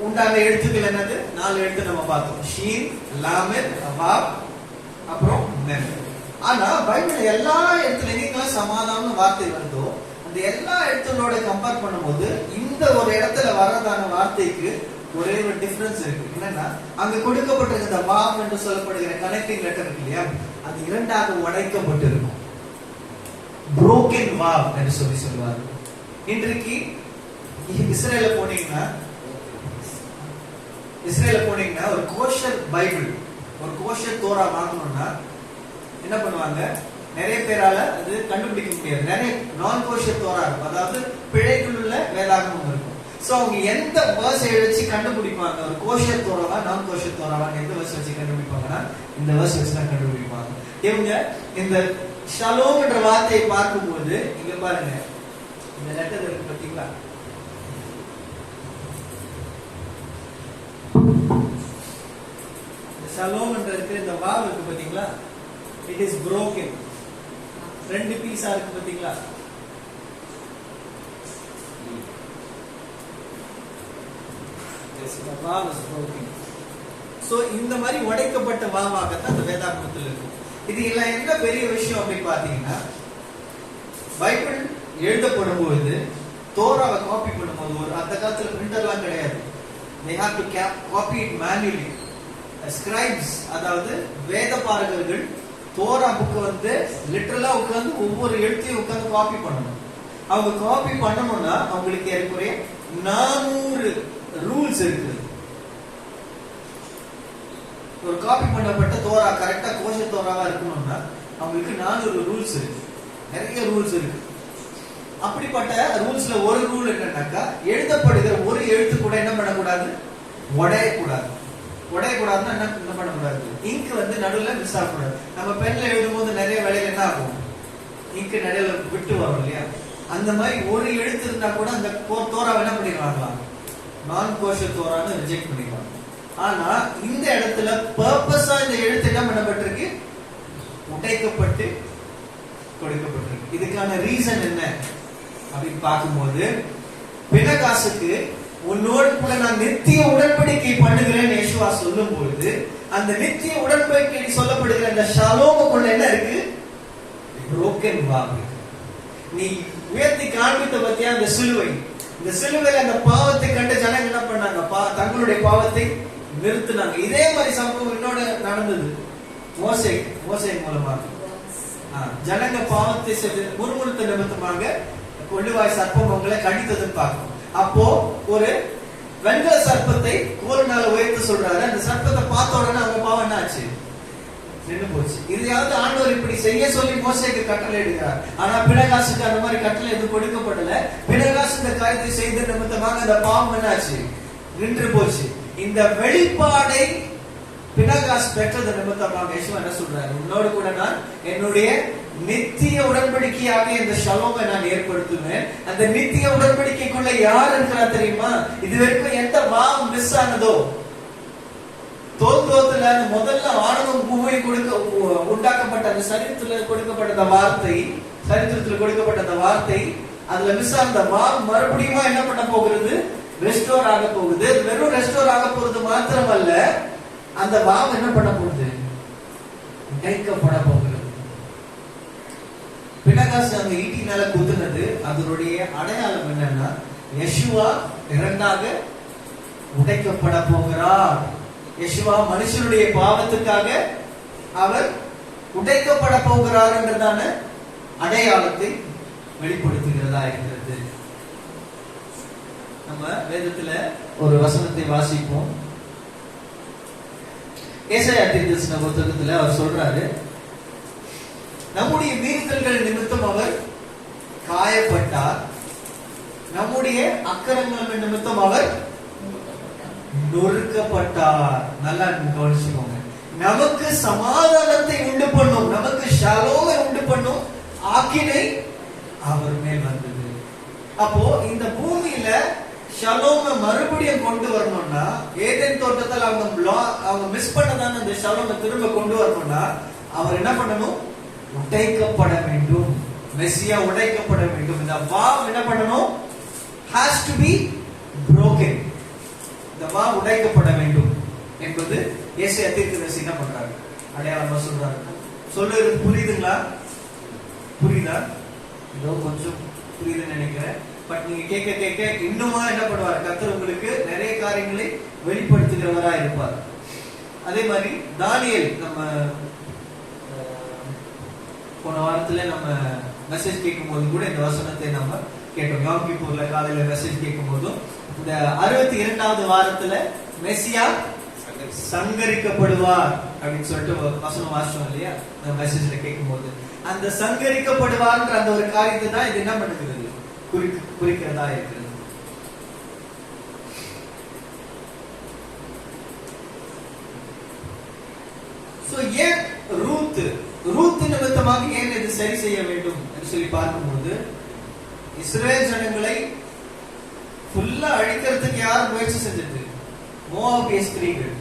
உண்டான எழுத்துக்கள் என்னது? 4 எழுத்து நம்ம பார்த்தோம். ஷீன், லாமெத், வாவ், அப்புறம் மெம். ஆனா பைபிள் எல்லா இடத்துல எங்கெல்லாம் சமாதான வார்த்தை வருதோ அந்த எல்லா இடங்களோட கம்பேர் பண்ணும்போது இந்த ஒரு இடத்துல வர்றதான வார்த்தைக்கு ஒரே ஒரு டிஃபரன்ஸ் இருக்கு. என்னன்னா அங்க கொடுக்கப்பட்டிருக்கிற வாவ் என்று சொல்லப்படுகிற கனெக்டிங் லெட்டர் இருக்கு இல்லையா, அது 2ஆக உடைக்கப்பட்டு இருக்கும். broken வாவ் என்று சொல்லுவாங்க. இன்றைக்கு இஸ்ரேல போனீங்கன்னா ஒரு கோஷர் பைபிள், ஒரு கோஷர் தோரா வாங்கணும்னா என்ன பண்ணுவாங்க? நிறைய பேரால அது கண்டுபிடிக்க முடியாது. நிறைய நான் கோஷர் தோரா இருக்கும், அதாவது பிழைகள் உள்ள வேதாகமம் இருக்கும். சோ அவங்க எந்த வேர்ஸ் வச்சு கண்டுபிடிப்பாங்க? ஒரு கோஷர் தோராவா நான் கோஷர் தோராவா எந்த வேர்ஸ் வச்சு கண்டுபிடிப்பாங்கன்னா இந்த வேர்ஸ் வச்சு தான் கண்டுபிடிப்பாங்க. இவங்க இந்த ஷலோம் என்ற வார்த்தையை பார்க்கும்போது இங்க பாருங்க, இந்த லெட்டர் இருக்கு பாத்தீங்களா? ஷலோம் என்ற இருக்கிற இந்த வாவ் இருக்கு பாத்தீங்களா? It is broken. 2 பீஸா இருக்கு பாத்தீங்களா? the vav is broken. So இந்த மாதிரி உடைக்கப்பட்ட வாவாக தான் அந்த வேதாகமத்தில் இருக்கும். இது எல்லாம் என்ன பெரிய விஷயம் அப்படின்னு பாத்தீங்கன்னா, பைபிள் எழுதப்படும் போது தோராவை காப்பி பண்ணும்போது ஒரு அந்த காலத்துல பிரிண்டர்லாம் கிடையாது. they have to copy it manually. scribes, அதாவது வேத பாரகர்கள் தோரா புக் வந்து லிட்டரலா உட்கார்ந்து ஒவ்வொரு எழுத்தையும் உட்கார்ந்து காப்பி பண்ணணும். அவங்க காப்பி பண்ணணும்னா அவங்களுக்கு ஏறக்குறைய 400 ரூல்ஸ் இருக்கு. ஒரு காப்பி பண்ணப்பட்ட தோரா கரெக்டா கோஷ தோராவா இருக்கணும்னா அவங்களுக்கு 400 ரூல்ஸ் இருக்கு. நிறைய ரூல்ஸ் இருக்கு. அப்படிப்பட்ட ரூல்ஸ்ல ஒரு ரூல் என்னன்னாக்கா, எழுதப்படுகிற ஒரு எழுத்து கூட என்ன பண்ணக்கூடாது? உடையக்கூடாது. உடையக்கூடாதுன்னா என்ன பண்ணக்கூடாது? இங்க் வந்து நடுவில் மிஸ் ஆகக்கூடாது. நம்ம பென்ல எழுதும் போது நிறைய வேலையில என்ன ஆகும்? இங்க் நடுவில் விட்டு வரும் இல்லையா? அந்த மாதிரி ஒரு எழுத்து இருந்தா கூட அந்த தோரா என்ன பண்ணிடுவாங்களா? நான் கோஷ தோரான்னு ரிஜெக்ட் பண்ணிடுவாங்க. ஆனா இந்த இடத்துல பர்பஸா இந்த எழுத்து என்ன பண்ணப்பட்டிருக்கு? உடைக்கப்பட்டு கொடுக்கப்பட்டிருக்கு. இதுக்கான ரீசன் என்ன அப்படின்னு பார்க்கும்போது, பினகாசுக்கு உன்னோடு கூட நான் நித்திய உடன்படிக்கை பண்ணுகிறேன் யேசுவா சொல்லும் பொழுது அந்த நித்திய உடன்படிக்கை சொல்லப்படுகிற அந்த ஷலோமுக்குள்ள என்ன இருக்கு? broken wow. நீ உயர்த்தி காண்பித்த பத்தியா அந்த சிலுவை, இந்த சிலுவையில அந்த பாவத்தை கண்டு ஜனங்க என்ன பண்ணாங்க? தங்களுடைய பாவத்தை நிறுத்தினாங்க. இதே மாதிரி சம்பவம் என்னோட நடந்தது மோசே மூலமாக. ஜனங்க பாவத்தை முறுமுறுத்த நிமித்தமாக கொள்ளுவாய் சர்ப்பம் உங்களை கடித்ததுன்னு பார்க்கணும். அப்போ ஒரு வெண்கல சர்ப்பத்தை கோலினால உயர்த்த சொல்றாரு. அந்த சர்ப்பத்தை பார்த்த உடனே அவங்க பாவம் என்ன ஆச்சு? நின்று போச்சு. இதையாவது ஆண்டவர் இப்படி செய்ய சொல்லி மோசேக்கு கட்டளை எடுக்கிறார். ஆனா பினகாசுக்கு அந்த மாதிரி கட்டளை எதுவும் கொடுக்கப்படல. பினகாசு இந்த காரியத்தை செய்த நிமித்தமாக அந்த பாவம் என்ன ஆச்சு? நின்று போச்சு. இந்த வெளிப்பாடை பினகாஸ் பெற்றது நிமித்தமாக யேசு என்ன சொல்றாரு? உன்னோடு கூட நான் என்னுடைய நித்திய உடன்படிக்கையாக இந்த ஷலோமை நான் ஏற்படுத்துவேன். அந்த நித்திய உடன்படிக்கைக்குள்ள யார் இருக்கிறா தெரியுமா? இது வரைக்கும் எந்த வாவ் மிஸ் ஆனதோ, தோத்துல முதல்ல ஆணவம் பூமி உண்டாக்கப்பட்ட அந்த சரித்திரத்தில் கொடுக்கப்பட்ட அந்த வார்த்தை, அதுல மிஸ் ஆன வாவ் மறுபடியும் என்ன பண்ண போகிறது? ரெஸ்டோர் ஆக போகுது. வெறும் ரெஸ்டோர் ஆக போறது மாத்திரமல்ல, அந்த வாவ் என்ன பண்ண போகுது? உடைக்கப்பட போகிறது. பினகாசு அங்க ஈட்டினால குத்துனது அதனுடைய அடையாளம் என்னன்னா, யெஷுவா இரண்டாக உடைக்கப்பட போகிறார். யெஷுவா மனுஷனுடைய பாவத்துக்காக அவர் உடைக்கப்பட போகிறார் என்றதான அடையாளத்தை வெளிப்படுத்துகிறதா இருக்கிறது. நம்ம வேதத்துல ஒரு வசனத்தை வாசிப்போம். ஏசாயா தீர்க்கதரிசன புத்தகத்துல அவர் சொல்றாரு, நம்முடைய மீறுதல்கள் நிமித்தம் அவர் காயப்பட்டார், நம்முடைய அக்கிரமங்கள் நிமித்தம் அவர் நொறுக்கப்பட்டார். நல்லா கவனிச்சுக்கோங்க. நமக்கு சமாதானத்தை உண்டு பண்ணும், நமக்கு ஷலோமை உண்டு பண்ணும் ஆக்கினை அவர் மேல் வந்தது. அப்போ இந்த பூமியில ஷலோமை மறுபடியும் கொண்டு வரணும்னா, ஏதேன் தோட்டத்தில் அவங்க மிஸ் பண்ணதான அந்த ஷலோமை திரும்ப கொண்டு வரணும்னா அவர் என்ன பண்ணணும்? உடைக்கப்பட வேண்டும். மெசியா உடைக்கப்பட வேண்டும். இந்த வாவ் என்ன பண்ணணும்? has to be broken. இந்த வாவ் உடைக்கப்பட வேண்டும் என்பது ஏசாயா தீர்க்கதரிசி என்ன பண்றாரு? அடையாளமா சொல்றாரு. சொல்லுறது புரியுதுங்களா? புரியுதா? இதோ கொஞ்சம் புரியுதுன்னு நினைக்கிறேன். பட் நீங்க கேட்க கேட்க இன்னுமா என்ன பண்ணுவார்? கர்த்தர் உங்களுக்கு நிறைய காரியங்களை வெளிப்படுத்துகிறவரா இருப்பார். அதே மாதிரி தானியேல், நம்ம போன வாரத்துல நம்ம மெசேஜ் கேட்கும் போது கூட இந்த வசனத்தை நம்ம கேட்டோம். யோம் கிப்பூர்ல காலையில மெசேஜ் கேட்கும் போதும் இந்த 62வது வாரத்துல மெசியா சங்கரிக்கப்படுவார் அப்படின்னு சொல்லிட்டு வசனம் வாசிச்சோம் இல்லையா? இந்த மெசேஜ்ல கேட்கும் போது அந்த சங்கரிக்கப்படுவார்ன்ற அந்த ஒரு காரியத்தை தான் இது என்ன பண்ணுகிறது? குறிக்கிறதா இருக்கிறது. ஏன் ரூத் நிமித்தமாக ஏன் இது சரி செய்ய வேண்டும் என்று சொல்லி பார்க்கும்போது, இஸ்ரேல் ஜனங்களை ஃபுல்லா அழிக்கிறதுக்கு யார் முயற்சி செஞ்சது? மோவாபிய ஸ்திரீகள்.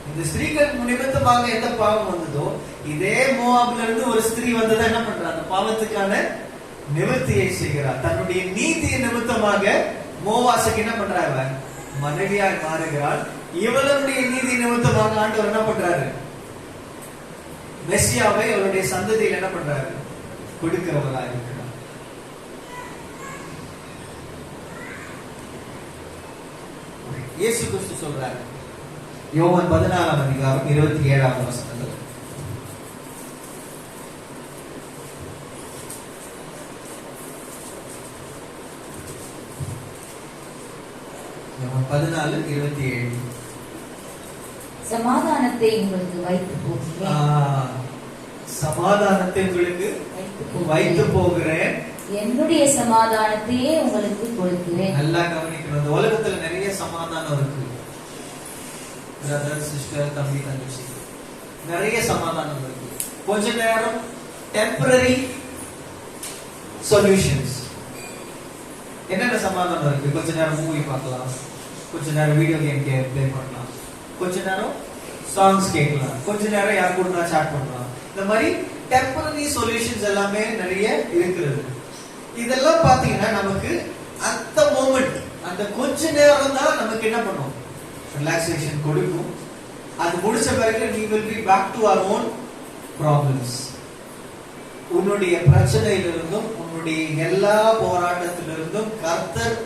இந்த ஸ்திரீகள் நிமித்தமாக எந்த பாவம் வந்ததோ, இதே மோவாபில இருந்து ஒரு ஸ்திரீ வந்ததை என்ன பண்றா? அந்த பாவத்துக்கான நிவர்த்தியை செய்கிறார். தன்னுடைய நீதியை நிமித்தமாக மோவாசுக்கு என்ன பண்றாங்க? மனைவியாய் மாறுகிறாள். இவளுடைய நீதி நிமித்தமாக ஆண்டவர் என்ன பண்றாரு? மெசியாவை அவருடைய சந்ததியில் என்ன பண்றாரு? கொடுக்கிறவரா இருக்கிறார். இயேசு கிறிஸ்து சொல்றாரு, யோவான் 14ஆம் அதிகாரம் 27ஆம் வசனத்தில், யோவான் 14:27, சமாதானத்தை உங்களுக்கு வைத்து போகிறேன். சமாதானத்தை உங்களுக்கு வைத்து போகிறேன், என்னுடைய சமாதானத்தையே உங்களுக்கு கொடுக்கிறேன். நல்லா கவனிக்கணும். இந்த உலகத்துல நிறைய சமாதானம் இருக்கு. பிரதர், சிஸ்டர், தம்பி, தங்கச்சி, நிறைய சமாதானம் இருக்கு. கொஞ்ச நேரம் டெம்பரரி சொல்யூஷன்ஸ். என்னென்ன சமாதானம் இருக்கு? கொஞ்ச நேரம் மூவி பார்க்கலாம், கொஞ்ச நேரம் வீடியோ கேம் ப்ளே பண்ணலாம், கொஞ்ச நேரம் சாங்ஸ் கேட்கலாம், கொஞ்ச நேரம் யார் கூட சாட் பண்ணலாம். இந்த மாதிரி டெம்பரரி சொல்யூஷன்ஸ் எல்லாமே நிறைய இருக்கிறது. இதெல்லாம் பாத்தீங்கன்னா நமக்கு அந்த மோமெண்ட், அந்த கொஞ்ச நேரம் தான் நமக்கு என்ன பண்ணும்? ரிலாக்ஸேஷன் கொடுக்கும். அது முடிச்ச பிறகு we will be back to our own problems. உன்னுடைய பிரச்சனையிலிருந்தும் உன்னுடைய எல்லா போராட்டத்திலிருந்தும் கர்த்தர்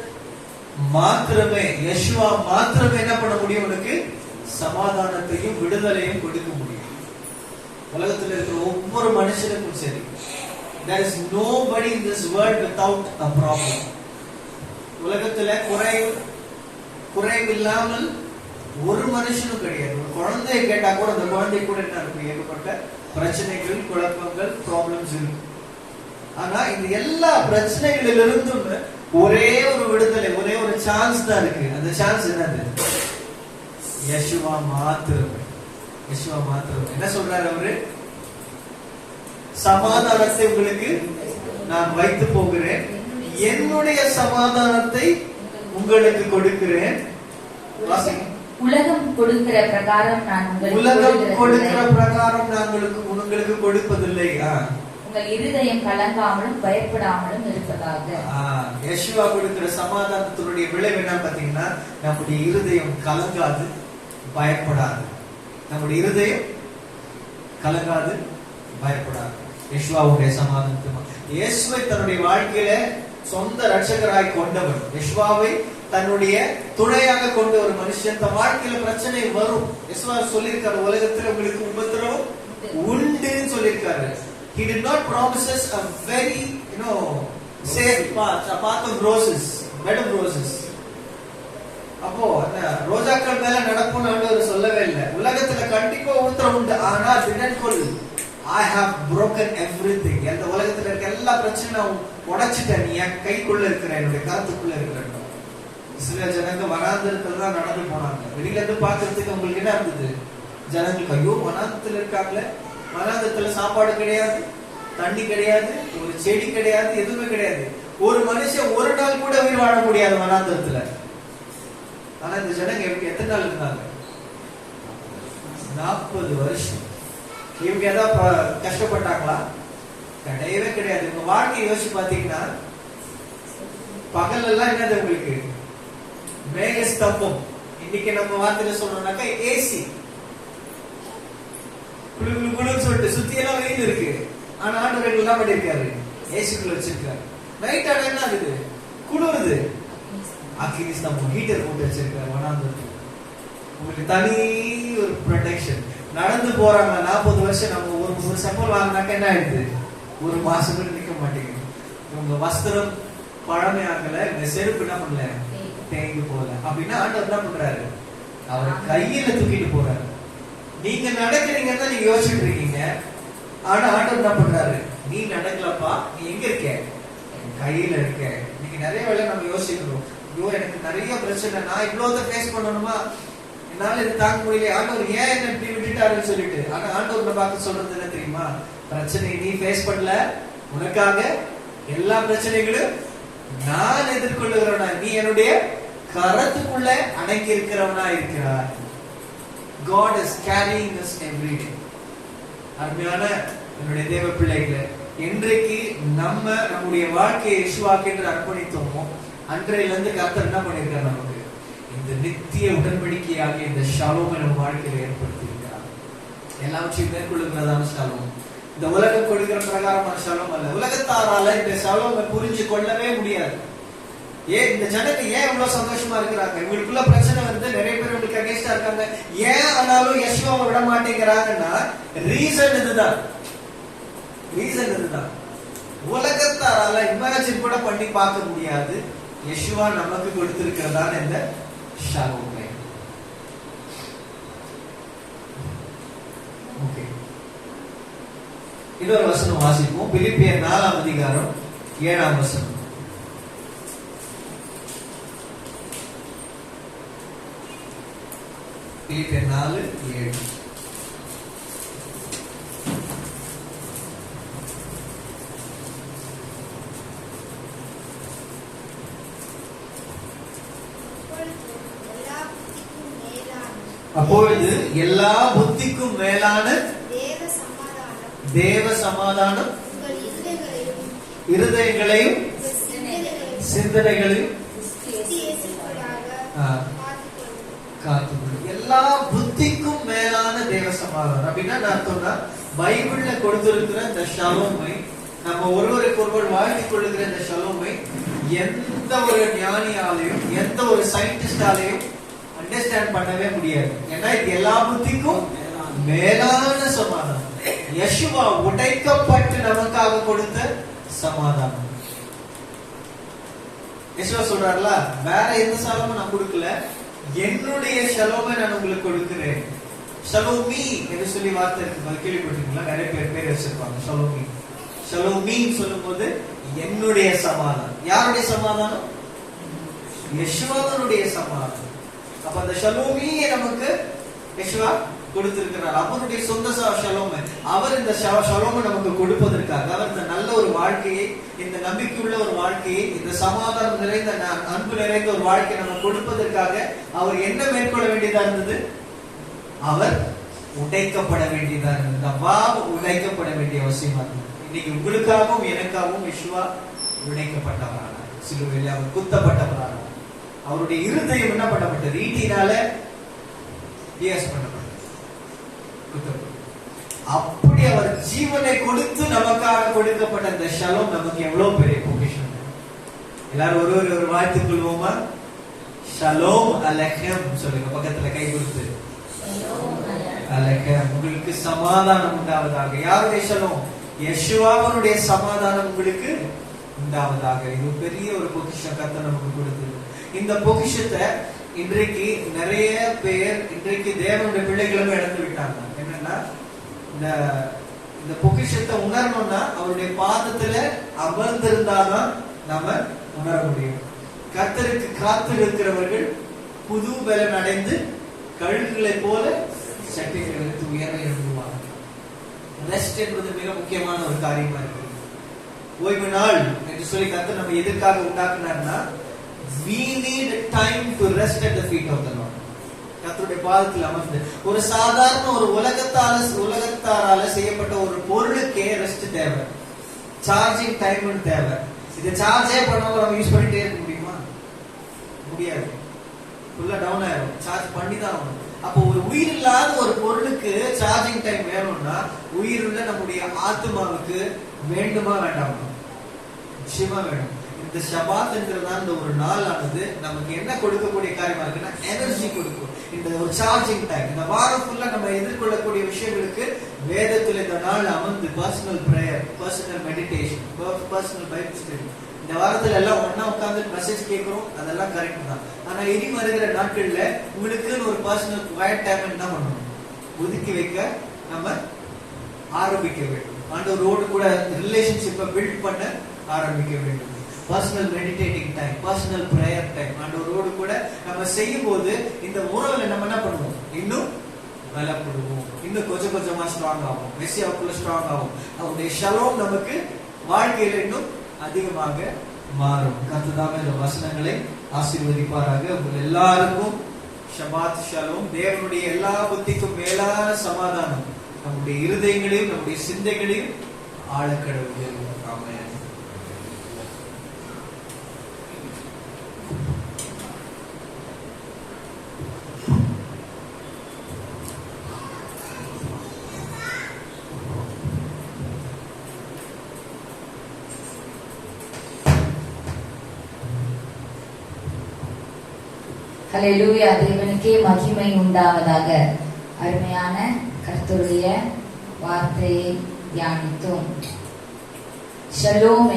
மாத்திரமே, யெஷுவா மாத்திரமே என்ன பண்ண முடியும்? உனக்கு சமாதானத்தையும் விடுதலையும் கொடுக்க முடியும். உலகத்தில் இருக்கிற ஒவ்வொரு மனுஷனுக்கும் சரி, there is nobody in this world without a problem. உலகத்துல குறைவில்லாமல் ஒரு மனுஷனும் கிடையாது. ஒரு குழந்தையை கேட்டா கூட அந்த குழந்தை கூட என்ன இருக்கு? ஏகப்பட்ட பிரச்சனைகள், குழப்பங்கள், ப்ராப்ளம்ஸ் இருக்கு. ஆனா இந்த எல்லா பிரச்சனைகளிலிருந்தும் ஒரே ஒரு விடுதலை, ஒரே ஒரு சான்ஸ் தான் இருக்கு. அந்த சான்ஸ் என்னது? யெஷுவா மாத்திரமே. யெஷுவா மாத்திரமே. என்ன சொல்றாரு அவரு? சமாதானத்தை உங்களுக்கு நான் வைத்து போகிறேன், என்னுடைய சமாதானத்தை உங்களுக்கு கொடுக்கிறேன். உலகம் கொடுக்கிற பிரகாரம் நான் உங்களுக்கு கொடுப்பதில்லை. உங்கள் இருதயம் கலங்காமலும் பயப்படாமலும் இருப்பதாக. யெஷுவா கொடுக்கிற சமாதானத்தினுடைய விளைவு என்ன பாத்தீங்கன்னா, நம்முடைய இருதயம் கலங்காது, பயப்படாது. நம்முடைய இருதயம் கலங்காது, பயப்படாது. யெஷுவாவுடைய சமாதானம். இயேசுவை தன்னுடைய வாழ்க்கையில சொந்த ரட்சகராய் கொண்டவர், யெஷுவாவை தன்னுடைய துணையாக கொண்ட ஒரு மனுஷன். தன் வாழ்க்கையில பிரச்சனை வரும். யெஷுவா சொல்லியிருக்காரு, உலகத்துல உங்களுக்கு உபத்திரவம் உண்டுன்னு சொல்லியிருக்காரு. He did not promise us a very, safe path, a path of roses, bed of roses. அப்போ ரோஜாக்கள் மேல நடப்புன்னு ஆண்டவர் சொல்லவே இல்லை. உலகத்துல கண்டிப்பா ஒருத்தர் உண்டு, ஆனா didn't call I have broken everything. இந்த உலகத்துல இருக்க எல்லா பிரச்சனையும் உடைச்சிட்டேன், நீ என் கைக்குள்ள இருக்கிற, என்னுடைய கருத்துக்குள்ள இருக்கிற. இஸ்ரேல் ஜனங்க வனாந்தரத்துல தான் நடந்து போனாங்க. வெளியில இருந்து பாக்குறதுக்கு உங்களுக்கு என்ன இருந்தது? ஜனங்களுக்கு ஐயோ வனாந்தரத்துல இருக்காங்களே, வனாந்தரத்துல சாப்பாடு கிடையாது, தண்ணி கிடையாது, ஒரு செடி கிடையாது, எதுவுமே கிடையாது. ஒரு மனுஷன் ஒரு நாள் கூட உயிர் வாழ முடியாது வனாந்தரத்துல. ஆனா இந்த ஜனங்க எத்தனை நாள் இருந்தாங்க? 40 வருஷம். இவங்க ஏதாவது கஷ்டப்பட்டாங்களா? கிடையவே கிடையாது. உங்க வாழ்க்கையை யோசிச்சு பாத்தீங்கன்னா பகல் எல்லாம் என்னது உங்களுக்கு? மேக ஸ்தம்பம். இன்னைக்கு நம்ம வார்த்தையில சொல்லணும்னாக்கா ஏசி. குளு குளு குளுன்னு சொல்லிட்டு சுத்தி எல்லாம் வெயில் இருக்கு, ஆனா ஆண்டவர் என்ன பண்ணிருக்காரு? ஏசிக்குள்ள வச்சிருக்காரு. நைட் ஆனா என்ன ஆகுது? குளிருது. அக்கினி ஸ்தம்பம், ஹீட்டர் போட்டு வச்சிருக்காரு வனாந்தரத்துல. உங்களுக்கு தனி ஒரு ப்ரொடெக்ஷன். நடந்து போறாங்க 40 வருஷம். நம்ம ஒரு செப்பல் வாங்கினாக்க என்ன ஆயிடுது? ஒரு மாசம் கூட நிக்க மாட்டேங்குது. உங்க வஸ்திரம் பழமை ஆகல, இந்த செருப்பு என்ன பண்ணல? தேங்கி போல. அப்படின்னா ஆண்டவர் என்ன பண்றாரு? அவரை கையில தூக்கிட்டு போறாரு. நீங்க நடக்கிறீங்கன்னா நீங்க யோசிச்சுட்டு இருக்கீங்க, ஆனா ஆண்டவர் என்ன பண்றாரு? நீ நடக்கலப்பா, நீ எங்க இருக்க? கையில இருக்க. இன்னைக்கு நிறைய வேலை நம்ம யோசிக்கிறோம். ஐயோ எனக்கு நிறைய பிரச்சனை, நான் இவ்வளவு ஃபேஸ் பண்ணணுமா, என்னால இது தாங்க முடியல, ஆண்டவர் ஏன் என்ன இப்படி விட்டுட்டாருன்னு சொல்லிட்டு. ஆனா ஆண்டவர் பார்த்து சொல்றது என்ன தெரியுமா? பிரச்சனை நீ ஃபேஸ் பண்ணல, உனக்காக எல்லா பிரச்சனைகளும் நான் எதிர்கொள்ளுகிறவனா, நீ என்னுடைய கரத்துக்குள்ள அடங்கி இருக்கிறவனா இருக்கிறார். God is carrying us every day. அருமையான என்னுடைய தேவ பிள்ளைகளே, இன்றைக்கு நம்ம நம்முடைய வாழ்க்கையை இயேசுவுக்கு என்று அர்ப்பணித்தோமோ, அன்றையிலிருந்து கர்த்தர் என்ன பண்ணிருக்கார்? நமக்கு இந்த நித்திய உடன்படிக்கையாக இந்த ஷாலோமை நம்ம வாழ்க்கையில ஏற்படுத்தியிருக்கிறார். எல்லாவற்றையும் மேற்கொள்ளுகிறதான ஷாலோம். இந்த உலகம் கொடுக்கிற பிரகாரமான ஷாலோம் அல்ல. உலகத்தாரால இந்த ஷாலோமை புரிஞ்சு கொள்ளவே முடியாது. ஏன் இந்த ஜனங்க ஏன் இவ்வளவு சந்தோஷமா இருக்கிறாங்க? இவங்களுக்குள்ள பிரச்சனை வந்து நிறைய பேர் உங்களுக்கு அகைன்ஸ்டா இருக்காங்க. ஏன் ஆனாலும் யெஷுவாவை விட மாட்டேங்கிறாங்கன்னா ரீசன் இதுதான். உலகத்தாரால இமேஜின் கூட பண்ணி பார்க்க முடியாது யெஷுவா நமக்கு கொடுத்திருக்கிறதான இந்த ஷாலோமை. ஓகே, இன்னொரு வசனம் வாசிப்போம். பிலிப்பியர் 4ஆம் அதிகாரம் 7ஆம் வசனம். பிலிப்பியர் 4:7. அப்பொழுது எல்லா புத்திக்கும் மேலான தேவ சமாதானம் இருதயங்களையும் சிந்தனைகளையும் காத்துக்கொள்ளும். எல்லா புத்திக்கும் மேலான தேவ சமாதானம் அப்படின்னா அர்த்தம்னா பைபிள்ல கொடுத்திருக்கிற இந்த ஷலோமை, நம்ம ஒருவருக்கு ஒருவர் வாழ்த்திக் கொள்ளுகிற இந்த ஷலோமை எந்த ஒரு ஞானியாலையும் எந்த ஒரு சயின்டிஸ்டாலையும் அண்டர்ஸ்டாண்ட் பண்ணவே முடியாது. ஏன்னா இது எல்லா புத்திக்கும் மேலான சமாதானம். யெஷுவா உடைக்கப்பட்டு நமக்காக கொடுத்த சமாதானம். யெஷுவா சொல்றாருல, வேற எந்த ஷலோமும் நான் கொடுக்கல, என்னுடைய ஷலோமை நான் உங்களுக்கு கொடுக்கிறேன். ஷலோமி என்று சொல்லி வார்த்தை இருக்கு, கேள்விப்பட்டிருக்கீங்களா? நிறைய பேர் வச்சிருப்பாங்க ஷலோமி. ஷலோமின்னு சொல்லும் போது என்னுடைய சமாதானம். யாருடைய சமாதானம்? யெஷுவாவுடைய சமாதானம். அப்ப அந்த ஷலோமியை நமக்கு யெஷுவா கொடுத்திருக்கிறார். அவருடைய சொந்த ஷலோமை. அவர் இந்த ஷலோமை நமக்கு கொடுப்பதற்காக, அவர் இந்த நல்ல ஒரு வாழ்க்கையை, இந்த நம்பிக்கையுள்ள ஒரு வாழ்க்கையை, இந்த சமாதானம் நிறைந்த அன்பு நிறைந்த ஒரு வாழ்க்கையை நம்ம கொடுப்பதற்காக அவர் என்ன மேற்கொள்ள வேண்டியதா இருந்தது? அவர் உடைக்கப்பட வேண்டியதா இருந்தது. உடைக்கப்பட வேண்டிய அவசியமா இருந்தது. இன்னைக்கு உங்களுக்காகவும் எனக்காகவும் யெஷுவா உடைக்கப்பட்டவரான, சிலுவையில் அவர் குத்தப்பட்டவரான, அவருடைய இருதயம் என்ன பண்ணப்பட்டது? ஈட்டினால பண்ணப்பட்டது, குத்தப்பட்டது. அப்படி அவர் ஜீவனை கொடுத்து நமக்காக கொடுக்கப்பட்ட இந்த ஷலோம் நமக்கு எவ்வளவு பெரிய பொக்கிஷம். எல்லாரும் ஒரு வாழ்த்துக் கொள்வோமா? ஷலோம் அலெஹம் சொல்லுங்க, பக்கத்துல கை கொடுத்து. அலைஹம். உங்களுக்கு சமாதானம் உண்டாவதாக. யாருடைய ஷலோம்? யெஷுவாவுடைய சமாதானம் உங்களுக்கு உண்டாவதாக. இது பெரிய ஒரு பொக்கிஷம் கர்த்தர் நமக்கு கொடுத்தது. இந்த பொக்கிஷத்தை இன்றைக்கு நிறைய பேர் இன்றைக்கு தேவனுடைய பிள்ளைகளும் இழந்து விட்டாங்க. என்னன்னா இந்த பொக்கிஷத்தை உணரணும்னா அவருடைய பாதத்துல அமர்ந்திருந்தாதான் நாம உணர முடியும். கர்த்தருக்கு காத்து இருக்கிறவர்கள் புது பலன் அடைந்து கழுகுகளை போல சட்டைகளை எடுத்து உயர எழுதுவாங்க. ரெஸ்ட் என்பது மிக முக்கியமான ஒரு காரியமா இருக்கு. ஓய்வு நாள் என்று சொல்லி கர்த்தர் நம்ம எதற்காக உண்டாக்குனார்னா, we need time to rest at the feet of the Lord. கர்த்தருடைய பாதத்தில் அமர்ந்து ஒரு சாதாரண ஒரு உலகத்தாரால செய்யப்பட்ட ஒரு பொருளுக்கே ரெஸ்ட் தேவை, சார்ஜிங் டைம் தேவை. இதை சார்ஜே பண்ணாம நம்ம யூஸ் பண்ணிட்டே இருக்க முடியுமா? முடியாது. ஃபுல்லா டவுன் ஆயிடும். சார்ஜ் பண்ணி தான் ஆகணும். அப்போ ஒரு உயிர் இல்லாத ஒரு பொருளுக்கு சார்ஜிங் டைம் வேணும்னா உயிருள்ள நம்முடைய ஆத்மாவுக்கு வேண்டுமா வேண்டாமா? நிச்சயமா வேணும். இந்த ஷபாத் என்கிறதா இந்த ஒரு நாள் ஆனது நமக்கு என்ன கொடுக்கக்கூடிய காரியமா இருக்குன்னா எனர்ஜி கொடுக்கும். இந்த ஒரு சார்ஜிங் டைம். இந்த வாரம் ஃபுல்லா நம்ம எதிர்கொள்ளக்கூடிய விஷயங்களுக்கு வேதத்துல இந்த நாள் அமர்ந்து personal prayer, personal meditation, personal Bible study, இந்த வாரத்துல எல்லாம் ஒன்னா உட்கார்ந்து மெசேஜ் கேட்கிறோம். அதெல்லாம் கரெக்ட் தான். ஆனா இனி வருகிற நாட்கள்ல உங்களுக்குன்னு ஒரு பர்சனல் குவைட் டைம் என்ன பண்ணணும்? ஒதுக்கி வைக்க நம்ம ஆரம்பிக்க வேண்டும். ஆண்டவரோடு கூட ரிலேஷன்ஷிப்பை பில்ட் பண்ண ஆரம்பிக்க வேண்டும். Personal meditating time, personal prayer time ஆண்டவரோடு கூட நம்ம செய்யும் போது இந்த உறவுல நம்ம என்ன பண்ணுவோம்? இன்னும் பலப்படுவோம். இன்னும் கொஞ்சம் கொஞ்சமா ஸ்ட்ராங் ஆகும். மெசியாவுக்குள்ள ஸ்ட்ராங் ஆகும். அவருடைய ஷலோம் நமக்கு வாழ்க்கையில இன்னும் அதிகமாக மாறும். கர்த்தர் இந்த வசனங்களை ஆசீர்வதிப்பாராக. உங்கள் எல்லாருக்கும் ஷபாத் ஷலோம். தேவனுடைய எல்லா புத்திக்கும் மேலான சமாதானம் நம்முடைய இருதயங்களையும் நம்முடைய சிந்தைகளையும் ஆழக்கடவுள். ஆமென். ஹல்லேலூயா. தேவனுக்கே மகிமை உண்டாவதாக. அருமையான கர்த்தருடைய வார்த்தையை தியானித்தோம். ஷலோம்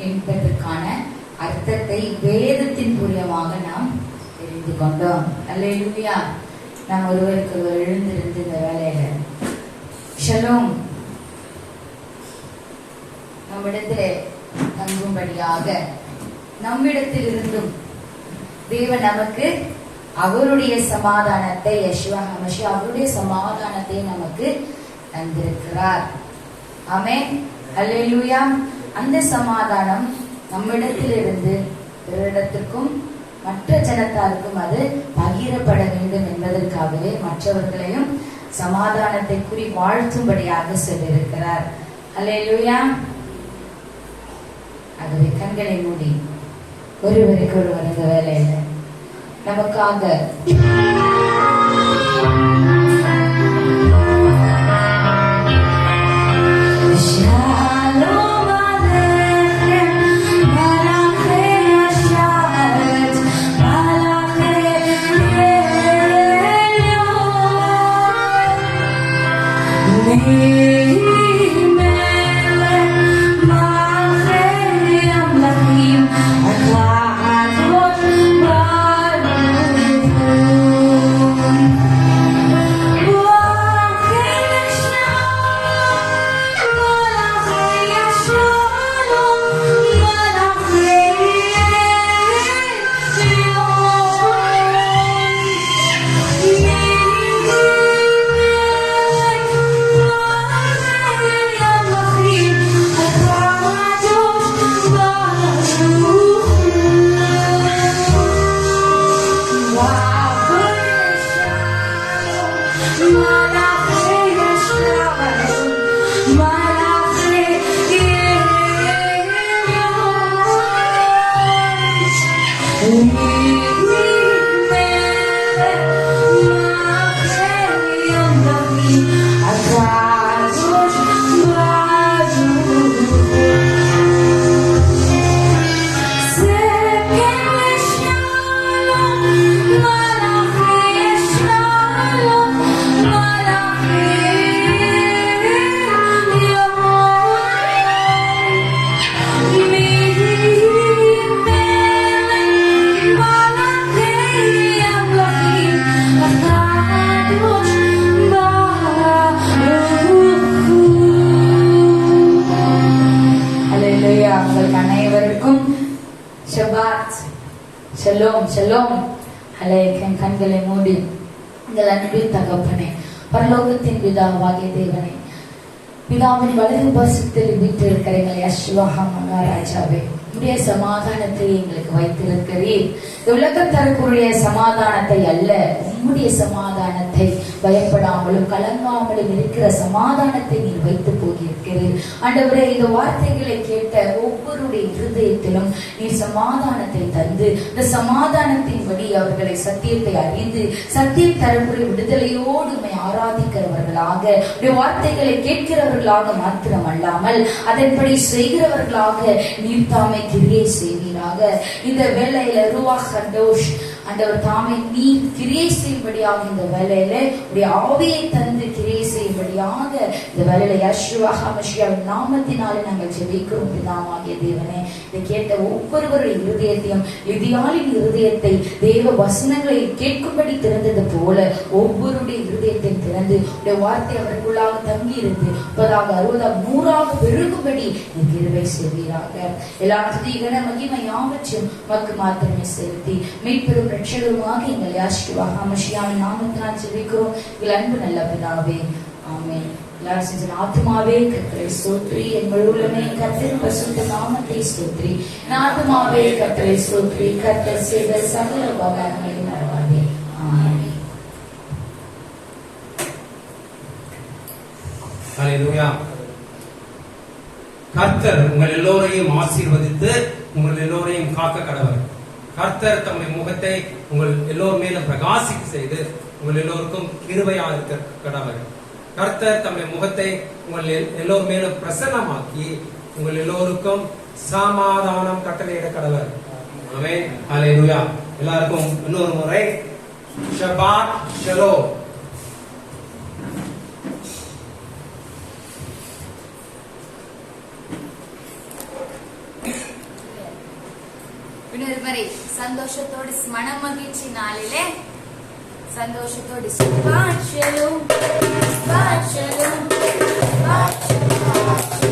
என்பதற்கான அர்த்தத்தை வேதத்தின் மூலமாக நாம் தெரிந்து கொண்டோம். ஹல்லேலூயா. நாம் ஒருவருக்கு எழுந்திருந்து இந்த வேலையில ஷலோம் நம்மிடத்திலே தங்கும்படியாக நம்மிடத்தில் இருந்தும் தேவன் நமக்கு அவருடைய சமாதானத்தை, யெஷுவா ஹமஷியா அவருடைய சமாதானத்தை நமக்கு தந்திருக்கிறார். ஆமென். ஹல்லேலூயா. அந்த சமாதானம் நம்மிடத்திலிருந்து பிறரிடத்திற்கும் மற்ற ஜனத்தாருக்கும் அது பகிரப்பட வேண்டும் என்பதற்காகவே மற்றவர்களையும் சமாதானத்தை கூறி வாழ்த்தும்படியாக சொல்லியிருக்கிறார். ஹல்லேலூயா. ஆகவே கண்களை மூடி ஒருவருக்கு ஒருவர் இந்த வேலையில நமக்காக ஷலோம் ஷலோம். அலைக்கும் கண்களை மூடி எங்கள் அன்பின் தகப்பனே, பரலோகத்தின் பிதாவாகிய தேவனே, பிதாவின் வலது பாசத்தில் வீட்டிருக்கிற எங்களை யெகோவா மகாராஜாவே, உடைய சமாதானத்தை எங்களுக்கு வைத்திருக்கிறீர். உலகம் தரக்கூடிய சமாதானத்தை அல்ல, உம்முடைய சமாதானத்தை, பயப்படாமலும் கலங்காமலும் இருக்கிற சமாதானத்தை நீர் வைத்து போகியிருக்கிறீர். ஆண்டவரே, இந்த வார்த்தைகளை கேட்ட ஒவ்வொருடைய இருதயத்திலும் நீர் சமாதானத்தை தந்து, இந்த சமாதானத்தின்படி அவர்களை சத்தியத்தை அறிந்து சத்தியம் தரக்கூடிய விடுதலையோடு உம்மை ஆராதிக்கிறவர்களாக, வார்த்தைகளை கேட்கிறவர்களாக மாத்திரம் அல்லாமல் அதன்படி செய்கிறவர்களாக நீர் தாமே கிரியை செய்வீராக. இந்த வேளையில ரூஹ் ஹதோஷ் ஆண்டவர் தாமே நீர் கிரியை செய்யும்படியாக இந்த வேளையில உடைய ஆவியை தந்து கிரியை செய்யும்படியாக இந்த வேளையில யெகோவா மஷியாவின் நாமத்தினாலே நாங்கள் ஜெபிக்கிறோம். பிதாவாகிய தேவனே, இதை கேட்ட ஒவ்வொருவருடைய இருதயத்தையும், லிதியாளின் இருதயத்தை தேவ வசனங்களை கேட்கும்படி திறந்தது போல ஒவ்வொருடைய இருதயத்தையும் திறந்து உடைய வார்த்தை அவர்களுக்குள்ளாக தங்கி இருந்து 30, 60, 100 பெருகும்படி நீர் கிருபை செய்வீராக. எல்லா துதிகன மகிமை யாவற்றையும் உமக்கு மாத்திரமே செலுத்தி மீட்பெரும் ரட்சகருமாக எங்கள் யெகோவா மஷியாவின் நாமத்தினால் ஜெபிக்கிறோம் எங்கள் அன்பு நல்ல பிதாவே, ஆமென். எல்லாரும் செஞ்ச ஆத்துமாவே கர்த்தரை ஸ்தோத்திரி, என் முழு உள்ளமே கர்த்தரின் பரிசுத்த நாமத்தை ஸ்தோத்திரி. என் ஆத்துமாவே கர்த்தரை ஸ்தோத்திரி, கர்த்தர் செய்த சகல உபகாரங்களையும் மறவாதே. ஆமென். ஹல்லேலூயா. கர்த்தர் உங்கள் எல்லோரையும் ஆசீர்வதித்து உங்கள் எல்லோரையும் காக்க கடவர். கர்த்தர் தம்முடைய முகத்தை உங்கள் எல்லோர் மேலும் பிரகாசிக்க செய்து உங்கள் எல்லோருக்கும் கிருபையாக இருக்க கடவர். கர்த்தர் தம்முடைய முகத்தை உங்கள் எல்லோர் மேலும் பிரசன்னமாக்கி உங்கள் எல்லோருக்கும் சமாதானம் கட்டளையிட கடவர். ஆமென். ஹல்லேலூயா. எல்லாருக்கும் இன்னொரு முறை ஷபாத் ஷலோம். இன்னொரு சந்தோஷத்தோடு மன மகிழ்ச்சி நாளிலே சந்தோஷத்தோடு ஷபாத் ஷலோம், ஷபாத் ஷலோம், ஷபாத் ஷலோம்.